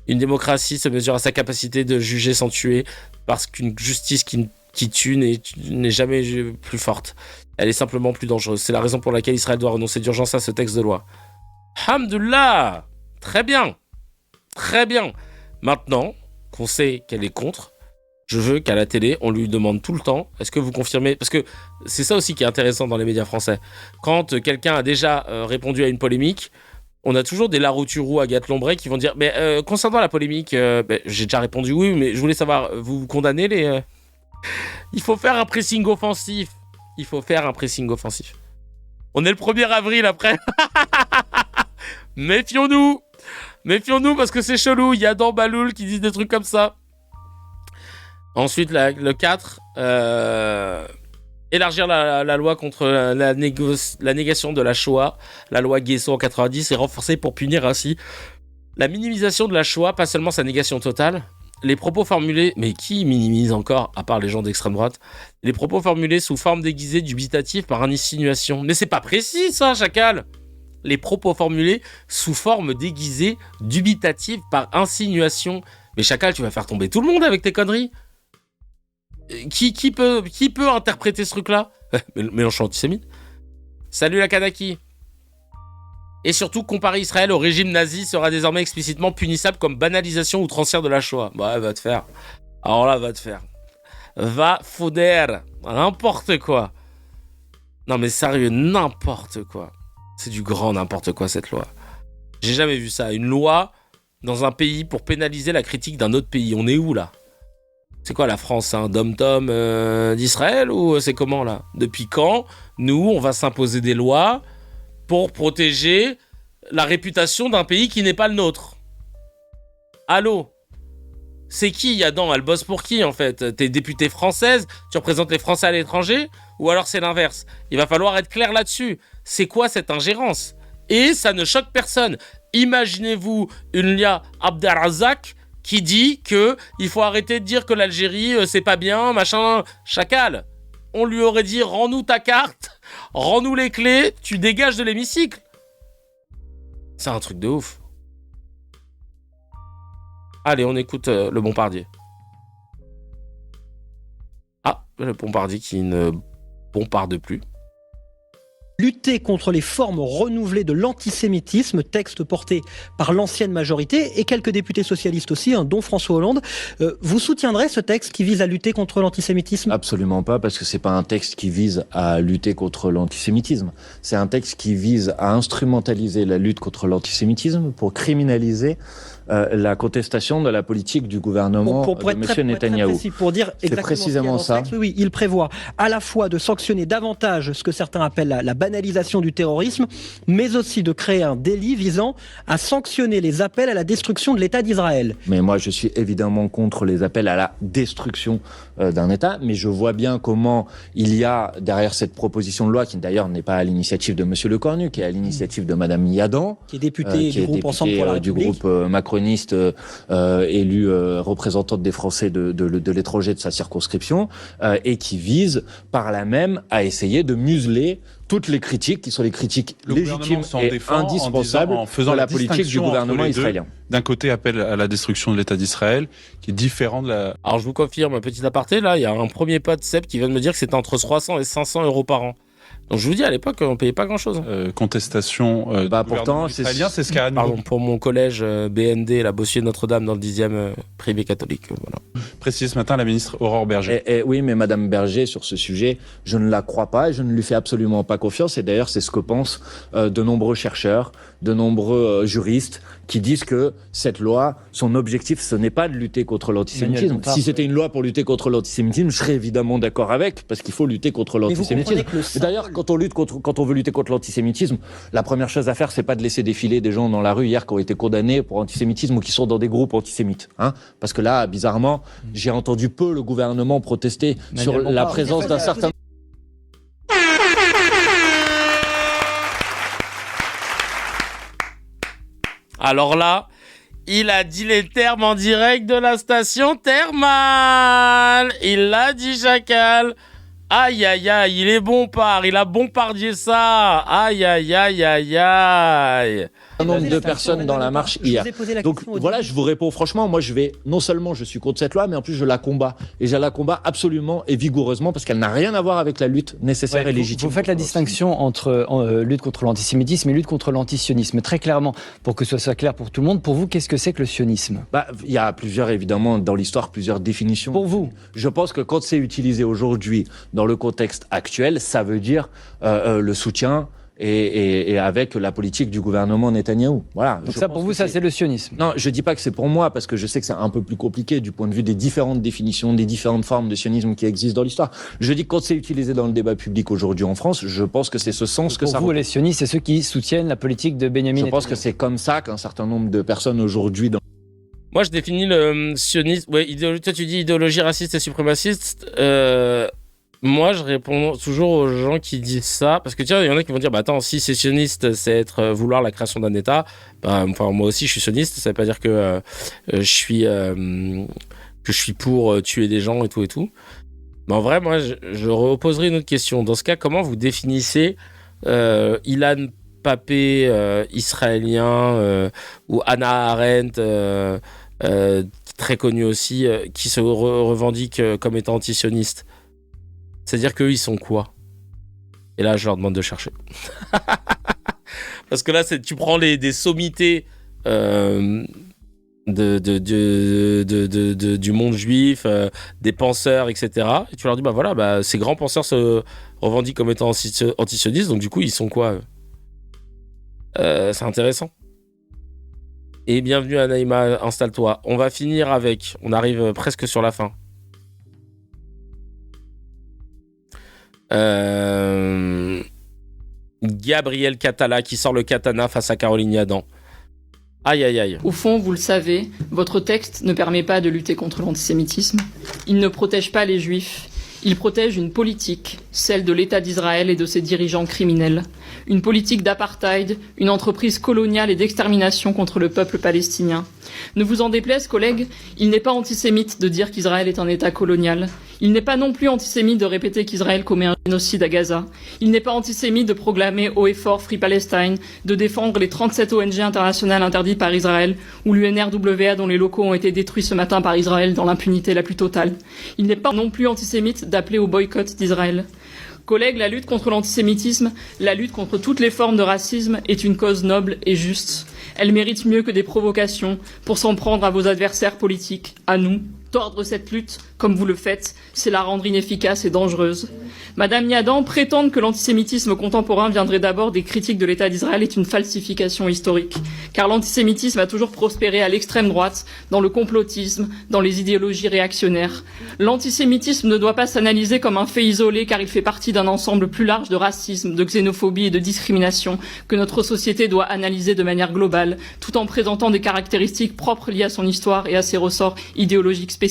Une démocratie se mesure à sa capacité de juger sans tuer, parce qu'une justice qui tue n'est jamais plus forte. Elle est simplement plus dangereuse. C'est la raison pour laquelle Israël doit renoncer d'urgence à ce texte de loi. Alhamdoulilah. Très bien. Très bien. Maintenant qu'on sait qu'elle est contre, je veux qu'à la télé, on lui demande tout le temps, est-ce que vous confirmez ? Parce que c'est ça aussi qui est intéressant dans les médias français. Quand quelqu'un a déjà répondu à une polémique, on a toujours des Larouturou à Gatlombray qui vont dire, mais concernant la polémique, j'ai déjà répondu oui, mais je voulais savoir, vous condamnez les... Il faut faire un pressing offensif. Il faut faire un pressing offensif. On est le 1er avril après. Méfions-nous. Méfions-nous parce que c'est chelou. Il y a dans Baloul qui disent des trucs comme ça. Ensuite, le 4. Élargir la loi contre la négation de la Shoah. La loi Guesso en 90 est renforcée pour punir ainsi la minimisation de la Shoah, pas seulement sa négation totale. Les propos formulés, mais qui minimise encore, à part les gens d'extrême droite, les propos formulés sous forme déguisée dubitative par insinuation. Mais c'est pas précis ça, Chacal. Les propos formulés sous forme déguisée dubitative par insinuation. Mais Chacal, tu vas faire tomber tout le monde avec tes conneries. Qui peut interpréter ce truc-là ? Mélenchon antisémite. Salut la Kanaki. Et surtout, comparer Israël au régime nazi sera désormais explicitement punissable comme banalisation outrancière de la Shoah. Ouais, va te faire. Alors là, va te faire. Va foder. N'importe quoi. Non mais sérieux, n'importe quoi. C'est du grand n'importe quoi cette loi. J'ai jamais vu ça. Une loi dans un pays pour pénaliser la critique d'un autre pays. On est où là ? C'est quoi la France ? C'est un dom-tom d'Israël ou c'est comment là ? Depuis quand, nous, on va s'imposer des lois pour protéger la réputation d'un pays qui n'est pas le nôtre. Allô ? C'est qui, Yadan ? Elle bosse pour qui, en fait ? T'es députée française ? Tu représentes les Français à l'étranger ? Ou alors c'est l'inverse ? Il va falloir être clair là-dessus. C'est quoi cette ingérence ? Et ça ne choque personne. Imaginez-vous une Lia Abdelrazak qui dit que il faut arrêter de dire que l'Algérie, c'est pas bien, machin, chacal. On lui aurait dit, rends-nous ta carte, rends-nous les clés, tu dégages de l'hémicycle. C'est un truc de ouf. Allez, on écoute le Bombardier. Ah, le Bombardier qui ne bombarde plus. Lutter contre les formes renouvelées de l'antisémitisme, texte porté par l'ancienne majorité et quelques députés socialistes aussi, dont François Hollande. Vous soutiendrez ce texte qui vise à lutter contre l'antisémitisme ? Absolument pas, parce que c'est pas un texte qui vise à lutter contre l'antisémitisme. C'est un texte qui vise à instrumentaliser la lutte contre l'antisémitisme pour criminaliser la contestation de la politique du gouvernement de M. Netanyahou. Pour dire exactement précisément ce qu'il y a dans ce texte, oui, il prévoit à la fois de sanctionner davantage ce que certains appellent la banalisation du terrorisme, mais aussi de créer un délit visant à sanctionner les appels à la destruction de l'État d'Israël. Mais moi, je suis évidemment contre les appels à la destruction d'un État, mais je vois bien comment il y a derrière cette proposition de loi, qui d'ailleurs n'est pas à l'initiative de M. Lecornu, qui est à l'initiative de Mme Yadan, qui est députée du groupe Ensemble pour la République, du groupe macroniste élu représentante des Français de l'étranger de sa circonscription, et qui vise par là même à essayer de museler toutes les critiques qui sont les critiques légitimes et indispensables en faisant la politique du gouvernement israélien. D'un côté, appel à la destruction de l'État d'Israël, qui est différent de la... Alors je vous confirme, un petit aparté, là, il y a un premier pote, Seb, qui vient de me dire que c'était entre 300 et 500 euros par an. Donc je vous dis, à l'époque, on payait pas grand-chose. Contestation pourtant, israélien, c'est ce qu'a Pardon, pour mon collège BND, la Bossuet Notre-Dame, dans le 10e privé catholique. Voilà. précisé ce matin la ministre Aurore Berger. Oui, mais Madame Berger, sur ce sujet, je ne la crois pas et je ne lui fais absolument pas confiance. Et d'ailleurs, c'est ce que pensent de nombreux chercheurs, de nombreux juristes, qui disent que cette loi, son objectif, ce n'est pas de lutter contre l'antisémitisme. Si c'était une loi pour lutter contre l'antisémitisme, je serais évidemment d'accord avec, parce qu'il faut lutter contre l'antisémitisme. Et d'ailleurs, quand on veut lutter contre l'antisémitisme, la première chose à faire, c'est pas de laisser défiler des gens dans la rue hier qui ont été condamnés pour antisémitisme ou qui sont dans des groupes antisémites. Parce que là, bizarrement, j'ai entendu peu le gouvernement protester sur la présence d'un certain... Alors là, il a dit les termes en direct de la station thermale. Il l'a dit, Chacal. Aïe, aïe, aïe, il est bompard. Il a bombardier ça. Aïe, aïe, aïe, aïe, aïe. Un nombre de personnes dans la marche hier. Donc voilà, je vous réponds franchement, moi non seulement je suis contre cette loi, mais en plus je la combats. Et je la combats absolument et vigoureusement parce qu'elle n'a rien à voir avec la lutte nécessaire et légitime. Vous faites la distinction entre lutte contre l'antisémitisme et lutte contre l'antisionisme. Très clairement, pour que ce soit clair pour tout le monde, pour vous, qu'est-ce que c'est que le sionisme ? Il y a évidemment, dans l'histoire, plusieurs définitions. Pour vous ? Je pense que quand c'est utilisé aujourd'hui, dans le contexte actuel, ça veut dire le soutien et avec la politique du gouvernement Netanyahou. Voilà. Donc ça, pour vous, ça c'est le sionisme. Non, je dis pas que c'est pour moi, parce que je sais que c'est un peu plus compliqué du point de vue des différentes définitions, des différentes formes de sionisme qui existent dans l'histoire. Je dis que quand c'est utilisé dans le débat public aujourd'hui en France, je pense que c'est ce sens que ça... Pour vous, les sionistes, c'est ceux qui soutiennent la politique de Benjamin Netanyahou. Je pense que c'est comme ça qu'un certain nombre de personnes aujourd'hui... Moi, je définis le sionisme... Ouais, toi, tu dis idéologie raciste et suprémaciste. Moi, je réponds toujours aux gens qui disent ça, parce que tiens, il y en a qui vont dire, bah attends, si c'est sioniste, c'est vouloir la création d'un État. Enfin, moi aussi, je suis sioniste. Ça veut pas dire que je suis pour tuer des gens et tout et tout. Mais en vrai, moi, je reposerai une autre question. Dans ce cas, comment vous définissez Ilan Pappé israélien ou Hannah Arendt, très connue aussi, qui se revendiquent comme étant antisionistes? C'est-à-dire qu'eux, ils sont quoi? Et là, je leur demande de chercher. Parce que là, tu prends des sommités du monde juif, des penseurs, etc. Et tu leur dis, bah voilà, ces grands penseurs se revendiquent comme étant antisionistes, donc du coup, ils sont quoi? C'est intéressant. Et bienvenue à Naïma, installe-toi. On va finir avec... On arrive presque sur la fin. Gabriel Catala qui sort le katana face à Caroline Yadan. Aïe aïe aïe. Au fond, vous le savez, votre texte ne permet pas de lutter contre l'antisémitisme. Il ne protège pas les juifs. Il protège une politique, celle de l'État d'Israël et de ses dirigeants criminels. Une politique d'apartheid, une entreprise coloniale et d'extermination contre le peuple palestinien. Ne vous en déplaise, collègues, il n'est pas antisémite de dire qu'Israël est un État colonial. Il n'est pas non plus antisémite de répéter qu'Israël commet un génocide à Gaza. Il n'est pas antisémite de proclamer haut et fort Free Palestine, de défendre les 37 ONG internationales interdites par Israël, ou l'UNRWA dont les locaux ont été détruits ce matin par Israël dans l'impunité la plus totale. Il n'est pas non plus antisémite d'appeler au boycott d'Israël. Collègues, la lutte contre l'antisémitisme, la lutte contre toutes les formes de racisme est une cause noble et juste. Elle mérite mieux que des provocations pour s'en prendre à vos adversaires politiques, à nous. Tordre cette lutte, comme vous le faites, c'est la rendre inefficace et dangereuse. Madame Yadan, prétendre que l'antisémitisme contemporain viendrait d'abord des critiques de l'État d'Israël est une falsification historique. Car l'antisémitisme a toujours prospéré à l'extrême droite, dans le complotisme, dans les idéologies réactionnaires. L'antisémitisme ne doit pas s'analyser comme un fait isolé car il fait partie d'un ensemble plus large de racisme, de xénophobie et de discrimination que notre société doit analyser de manière globale, tout en présentant des caractéristiques propres liées à son histoire et à ses ressorts idéologiques spécifiques.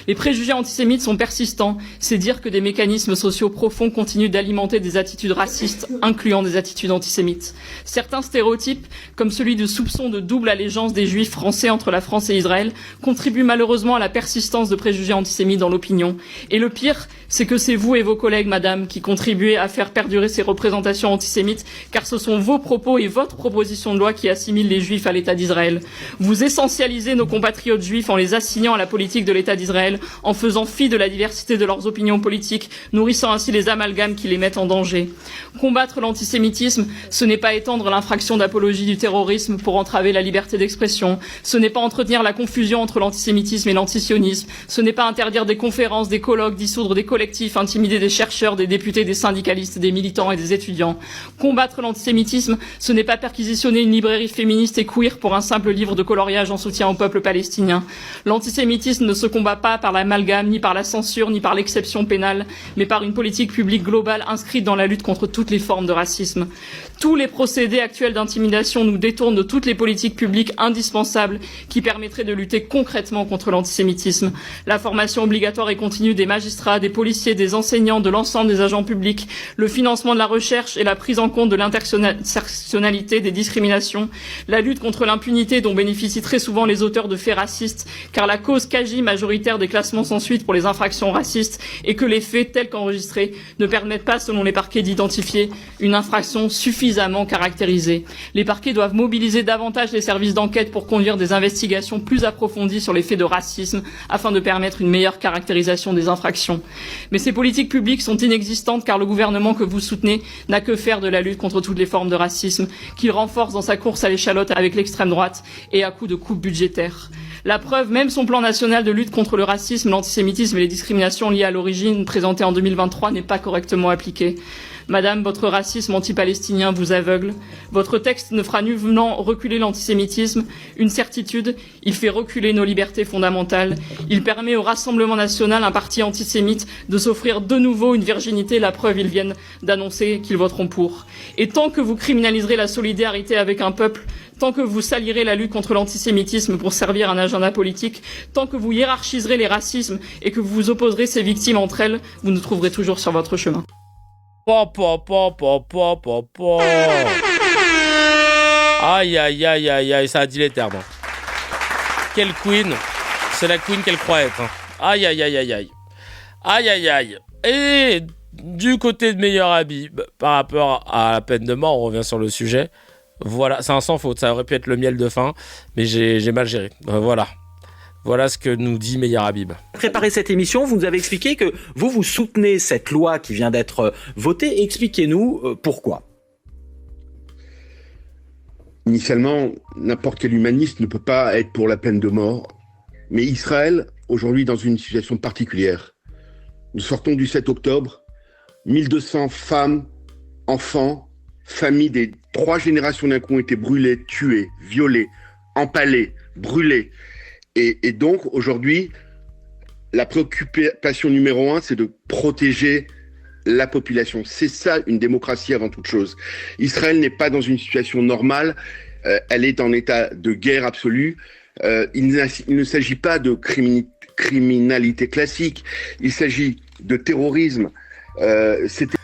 Les préjugés antisémites sont persistants, c'est dire que des mécanismes sociaux profonds continuent d'alimenter des attitudes racistes, incluant des attitudes antisémites. Certains stéréotypes, comme celui du soupçon de double allégeance des juifs français entre la France et Israël, contribuent malheureusement à la persistance de préjugés antisémites dans l'opinion. Et le pire, c'est que c'est vous et vos collègues, madame, qui contribuez à faire perdurer ces représentations antisémites, car ce sont vos propos et votre proposition de loi qui assimilent les Juifs à l'État d'Israël. Vous essentialisez nos compatriotes juifs en les assignant à la politique de l'État d'Israël, en faisant fi de la diversité de leurs opinions politiques, nourrissant ainsi les amalgames qui les mettent en danger. Combattre l'antisémitisme, ce n'est pas étendre l'infraction d'apologie du terrorisme pour entraver la liberté d'expression, ce n'est pas entretenir la confusion entre l'antisémitisme et l'antisionisme, ce n'est pas interdire des conférences, des colloques, dissoudre des collectifs, intimider des chercheurs, des députés, des syndicalistes, des militants et des étudiants. Combattre l'antisémitisme, ce n'est pas perquisitionner une librairie féministe et queer pour un simple livre de coloriage en soutien au peuple palestinien. L'antisémitisme ne se combat pas par l'amalgame, ni par la censure, ni par l'exception pénale, mais par une politique publique globale inscrite dans la lutte contre toutes les formes de racisme. Tous les procédés actuels d'intimidation nous détournent de toutes les politiques publiques indispensables qui permettraient de lutter concrètement contre l'antisémitisme. La formation obligatoire et continue des magistrats, des policiers, des enseignants, de l'ensemble des agents publics, le financement de la recherche et la prise en compte de l'intersectionnalité des discriminations, la lutte contre l'impunité dont bénéficient très souvent les auteurs de faits racistes, car la cause quasi majoritaire des classements sans suite pour les infractions racistes est que les faits tels qu'enregistrés ne permettent pas, selon les parquets, d'identifier une infraction suffisamment caractérisée. Les parquets doivent mobiliser davantage les services d'enquête pour conduire des investigations plus approfondies sur les faits de racisme afin de permettre une meilleure caractérisation des infractions. Mais ces politiques publiques sont inexistantes car le gouvernement que vous soutenez n'a que faire de la lutte contre toutes les formes de racisme qu'il renforce dans sa course à l'échalote avec l'extrême droite et à coups de coupes budgétaires. La preuve, même son plan national de lutte contre le racisme, l'antisémitisme et les discriminations liées à l'origine présenté en 2023 n'est pas correctement appliqué. Madame, votre racisme anti-palestinien vous aveugle. Votre texte ne fera nullement reculer l'antisémitisme. Une certitude, il fait reculer nos libertés fondamentales. Il permet au Rassemblement national, un parti antisémite, de s'offrir de nouveau une virginité. La preuve, ils viennent d'annoncer qu'ils voteront pour. Et tant que vous criminaliserez la solidarité avec un peuple, tant que vous salirez la lutte contre l'antisémitisme pour servir un agenda politique, tant que vous hiérarchiserez les racismes et que vous vous opposerez ces victimes entre elles, vous nous trouverez toujours sur votre chemin. Aïe, aïe, aïe, aïe, aïe, ça a dit les termes. Quelle queen, c'est la queen qu'elle croit être. Aïe, aïe, aïe, aïe, aïe. Aïe, aïe, aïe. Et du côté de Meilleur Habib, par rapport à la peine de mort, on revient sur le sujet. Voilà, c'est un sans faute, ça aurait pu être le miel de fin, mais j'ai mal géré. Voilà. Voilà ce que nous dit Meilleur Habib. Préparer cette émission, vous nous avez expliqué que vous soutenez cette loi qui vient d'être votée. Expliquez-nous pourquoi. Initialement, n'importe quel humaniste ne peut pas être pour la peine de mort. Mais Israël, aujourd'hui, dans une situation particulière. Nous sortons du 7 octobre, 1200 femmes, enfants, familles des 3 générations d'un coup ont été brûlées, tuées, violées, empalées, brûlées. Et donc, aujourd'hui, la préoccupation numéro 1, c'est de protéger la population. C'est ça, une démocratie avant toute chose. Israël n'est pas dans une situation normale. Elle est en état de guerre absolue. Il ne s'agit pas de criminalité classique. Il s'agit de terrorisme.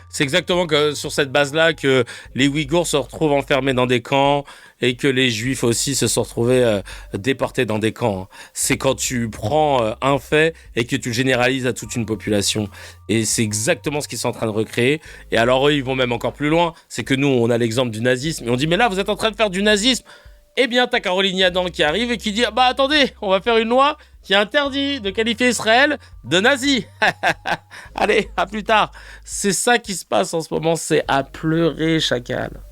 C'est exactement sur cette base-là que les Ouïghours se retrouvent enfermés dans des camps et que les Juifs aussi se sont retrouvés déportés dans des camps. C'est quand tu prends un fait et que tu le généralises à toute une population. Et c'est exactement ce qu'ils sont en train de recréer. Et alors eux, ils vont même encore plus loin. C'est que nous, on a l'exemple du nazisme. Et on dit, mais là, vous êtes en train de faire du nazisme. Eh bien, t'as Caroline Yadan qui arrive et qui dit, bah attendez, on va faire une loi qui interdit de qualifier Israël de nazi. Allez, à plus tard. C'est ça qui se passe en ce moment, c'est à pleurer, chacal.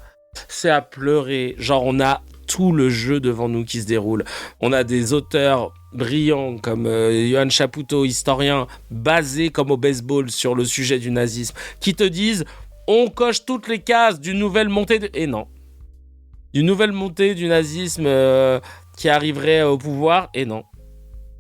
C'est à pleurer. Genre, on a tout le jeu devant nous qui se déroule. On a des auteurs brillants comme Yohan Chapoutot, historien, basé comme au baseball sur le sujet du nazisme, qui te disent, on coche toutes les cases d'une nouvelle montée de... Et non. D'une nouvelle montée du nazisme qui arriverait au pouvoir, et non.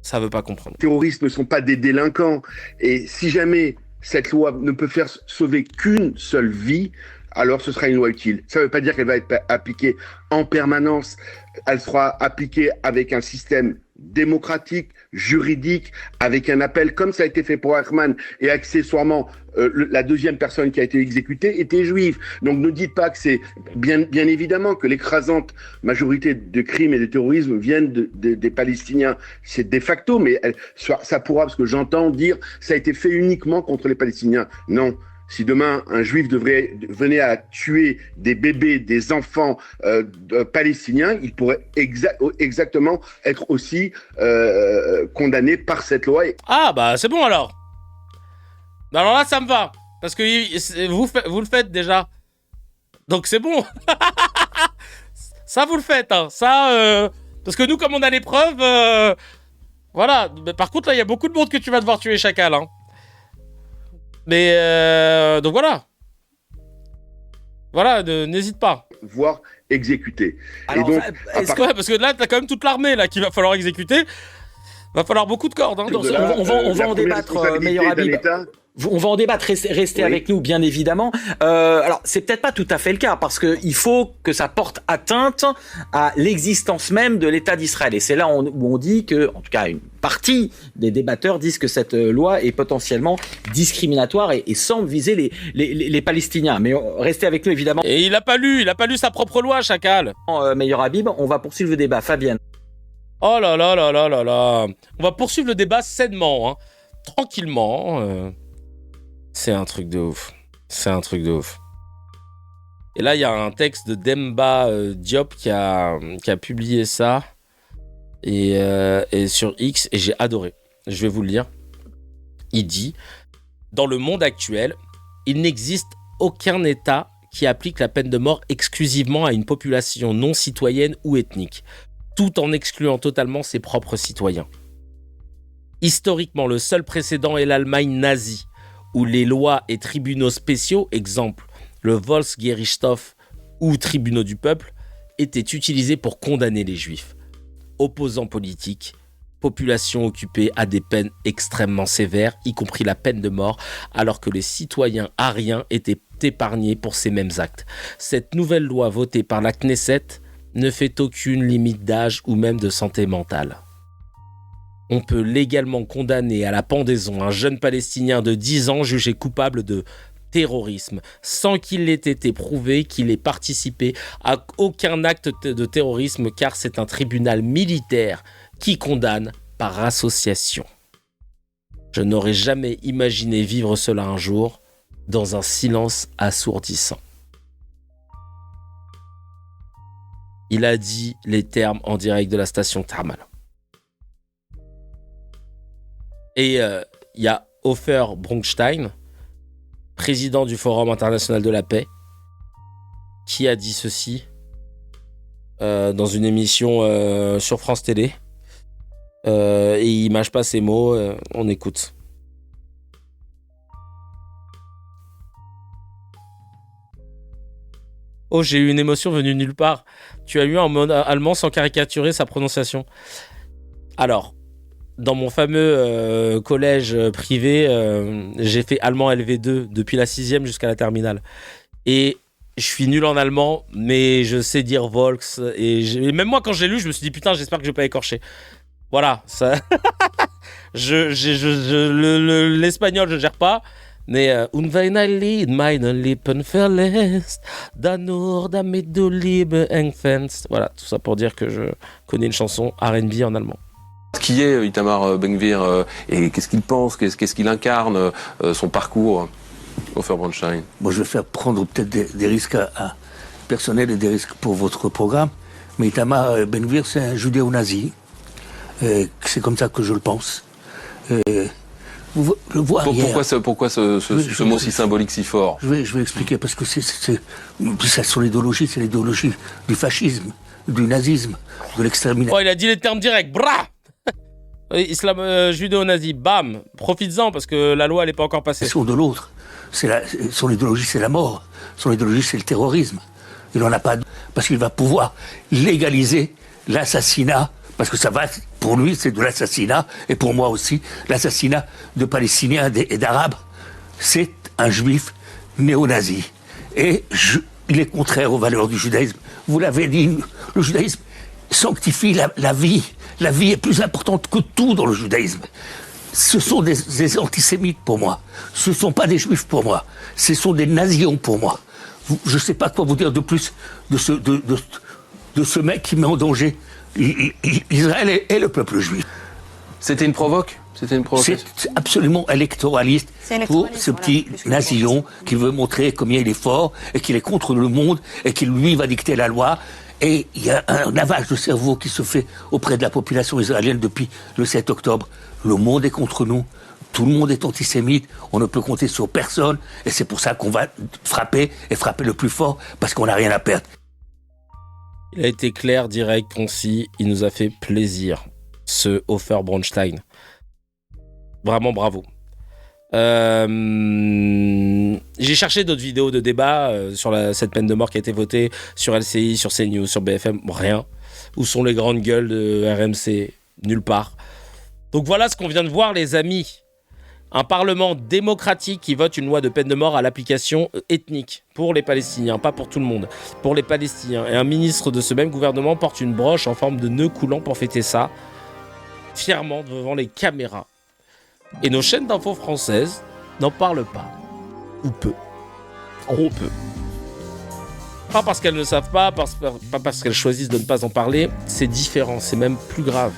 Ça veut pas comprendre. Les terroristes ne sont pas des délinquants. Et si jamais cette loi ne peut faire sauver qu'une seule vie, alors ce sera une loi utile. Ça ne veut pas dire qu'elle va être appliquée en permanence. Elle sera appliquée avec un système démocratique, juridique, avec un appel, comme ça a été fait pour Eichmann, et accessoirement, la deuxième personne qui a été exécutée était juive. Donc ne dites pas que c'est bien évidemment que l'écrasante majorité de crimes et de terrorisme viennent des Palestiniens. C'est de facto, mais ça pourra, parce que j'entends dire, ça a été fait uniquement contre les Palestiniens. Non. Si demain un juif venait à tuer des bébés, des enfants palestiniens, il pourrait exactement être aussi condamné par cette loi. Ah bah c'est bon alors. Alors là ça me va, parce que vous le faites déjà. Donc c'est bon. Ça vous le faites, hein. Ça, parce que nous comme on a les preuves, voilà. Mais par contre là il y a beaucoup de monde que tu vas devoir tuer, Chacal, hein. Mais donc voilà. Voilà, n'hésite pas. Voire exécuter. Alors, et donc, parce que là, t'as quand même toute l'armée là qu'il va falloir exécuter. Va falloir beaucoup de cordes. Hein. On va en débattre, meilleur Habib. On va en débattre, restez avec nous, bien évidemment. Alors, c'est peut-être pas tout à fait le cas, parce que il faut que ça porte atteinte à l'existence même de l'État d'Israël. Et c'est là où on dit que, en tout cas, une partie des débatteurs disent que cette loi est potentiellement discriminatoire et semble viser les Palestiniens. Mais restez avec nous, évidemment. Et il a pas lu sa propre loi, Chacal. Meilleur Habib, on va poursuivre le débat. Fabienne. Oh là là là là là là. On va poursuivre le débat sainement, hein. Tranquillement. C'est un truc de ouf. C'est un truc de ouf. Et là, il y a un texte de Demba Diop qui a publié ça et sur X, et j'ai adoré. Je vais vous le lire. Il dit « Dans le monde actuel, il n'existe aucun État qui applique la peine de mort exclusivement à une population non citoyenne ou ethnique, tout en excluant totalement ses propres citoyens. Historiquement, le seul précédent est l'Allemagne nazie, où les lois et tribunaux spéciaux, exemple le Volksgerichtshof ou tribunaux du peuple, étaient utilisés pour condamner les juifs. Opposants politiques, population occupée à des peines extrêmement sévères, y compris la peine de mort, alors que les citoyens aryens étaient épargnés pour ces mêmes actes. Cette nouvelle loi votée par la Knesset ne fait aucune limite d'âge ou même de santé mentale. On peut légalement condamner à la pendaison un jeune Palestinien de 10 ans jugé coupable de terrorisme, sans qu'il ait été prouvé qu'il ait participé à aucun acte de terrorisme, car c'est un tribunal militaire qui condamne par association. Je n'aurais jamais imaginé vivre cela un jour, dans un silence assourdissant. Il a dit les termes en direct de la station Thermal. Et il y a Ofer Bronstein, président du Forum international de la paix, qui a dit ceci dans une émission sur France Télé. Et il mâche pas ses mots, on écoute. Oh, j'ai eu une émotion venue nulle part. Tu as lu en mode allemand sans caricaturer sa prononciation. Alors, dans mon fameux collège privé, j'ai fait allemand LV2 depuis la 6e jusqu'à la terminale. Et je suis nul en allemand, mais je sais dire Volks. Et même moi, quand j'ai lu, je me suis dit, putain, j'espère que je vais pas écorcher. Voilà, ça... l'espagnol, je gère pas. Mais und wenn ein Lied meine Lippen verlässt, dann nur damit du Liebe empfängst. Voilà, tout ça pour dire que je connais une chanson R&B en allemand. Qui est Itamar Ben-Gvir et qu'est-ce qu'il pense, qu'est-ce qu'il incarne, son parcours, Ofer Bronstein? Moi, je vais faire prendre peut-être des risques personnels et des risques pour votre programme, mais Itamar Ben-Gvir, c'est un judéo-nazi. C'est comme ça que je le pense. Je vois pourquoi ce mot si symbolique, si fort? Je vais expliquer, parce que c'est son idéologie, c'est l'idéologie du fascisme, du nazisme, de l'extermination. Oh, il a dit les termes directs, bra. Islam judéo-nazi, bam, profites-en parce que la loi elle n'est pas encore passée. De l'autre, son idéologie c'est la mort, son idéologie c'est le terrorisme. Il n'en a pas, parce qu'il va pouvoir légaliser l'assassinat, parce que ça va, pour lui c'est de l'assassinat, et pour moi aussi, l'assassinat de Palestiniens et d'Arabes, c'est un juif néo-nazi. Et il est contraire aux valeurs du judaïsme. Vous l'avez dit, le judaïsme sanctifie la vie. La vie est plus importante que tout dans le judaïsme. Ce sont des antisémites pour moi. Ce ne sont pas des juifs pour moi. Ce sont des nazions pour moi. Je ne sais pas quoi vous dire de plus de ce mec qui met en danger Israël et le peuple juif. C'était une provoque? C'était une provocation? C'est absolument électoraliste pour ce petit nazillon qui veut montrer combien il est fort et qu'il est contre le monde et qu'il lui va dicter la loi. Et il y a un lavage de cerveau qui se fait auprès de la population israélienne depuis le 7 octobre. Le monde est contre nous. Tout le monde est antisémite. On ne peut compter sur personne. Et c'est pour ça qu'on va frapper et frapper le plus fort parce qu'on n'a rien à perdre. Il a été clair, direct, concis. Il nous a fait plaisir, ce Ofer Bronstein. Vraiment bravo. J'ai cherché d'autres vidéos de débat sur cette peine de mort qui a été votée sur LCI, sur CNews, sur BFM. Rien. Où sont les grandes gueules de RMC? Nulle part. Donc voilà ce qu'on vient de voir, les amis. Un parlement démocratique qui vote une loi de peine de mort à l'application ethnique pour les Palestiniens, pas pour tout le monde, pour les Palestiniens. Et un ministre de ce même gouvernement porte une broche en forme de nœud coulant pour fêter ça, fièrement devant les caméras. Et nos chaînes d'infos françaises n'en parlent pas. Ou peu. Trop peu. Pas parce qu'elles ne savent pas, pas parce qu'elles choisissent de ne pas en parler, c'est différent, c'est même plus grave.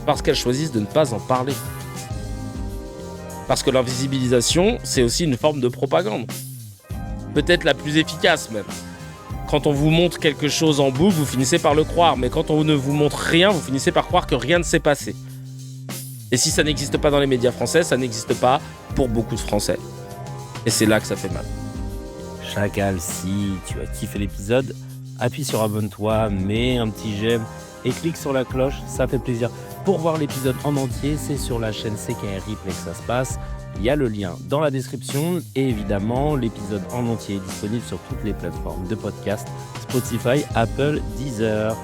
Parce qu'elles choisissent de ne pas en parler. Parce que l'invisibilisation, c'est aussi une forme de propagande. Peut-être la plus efficace même. Quand on vous montre quelque chose en boucle, vous finissez par le croire. Mais quand on ne vous montre rien, vous finissez par croire que rien ne s'est passé. Et si ça n'existe pas dans les médias français, ça n'existe pas pour beaucoup de Français. Et c'est là que ça fait mal. Chacal, si tu as kiffé l'épisode, appuie sur abonne-toi, mets un petit j'aime et clique sur la cloche, ça fait plaisir. Pour voir l'épisode en entier, c'est sur la chaîne CKR Replay que ça se passe. Il y a le lien dans la description et évidemment, l'épisode en entier est disponible sur toutes les plateformes de podcast, Spotify, Apple, Deezer.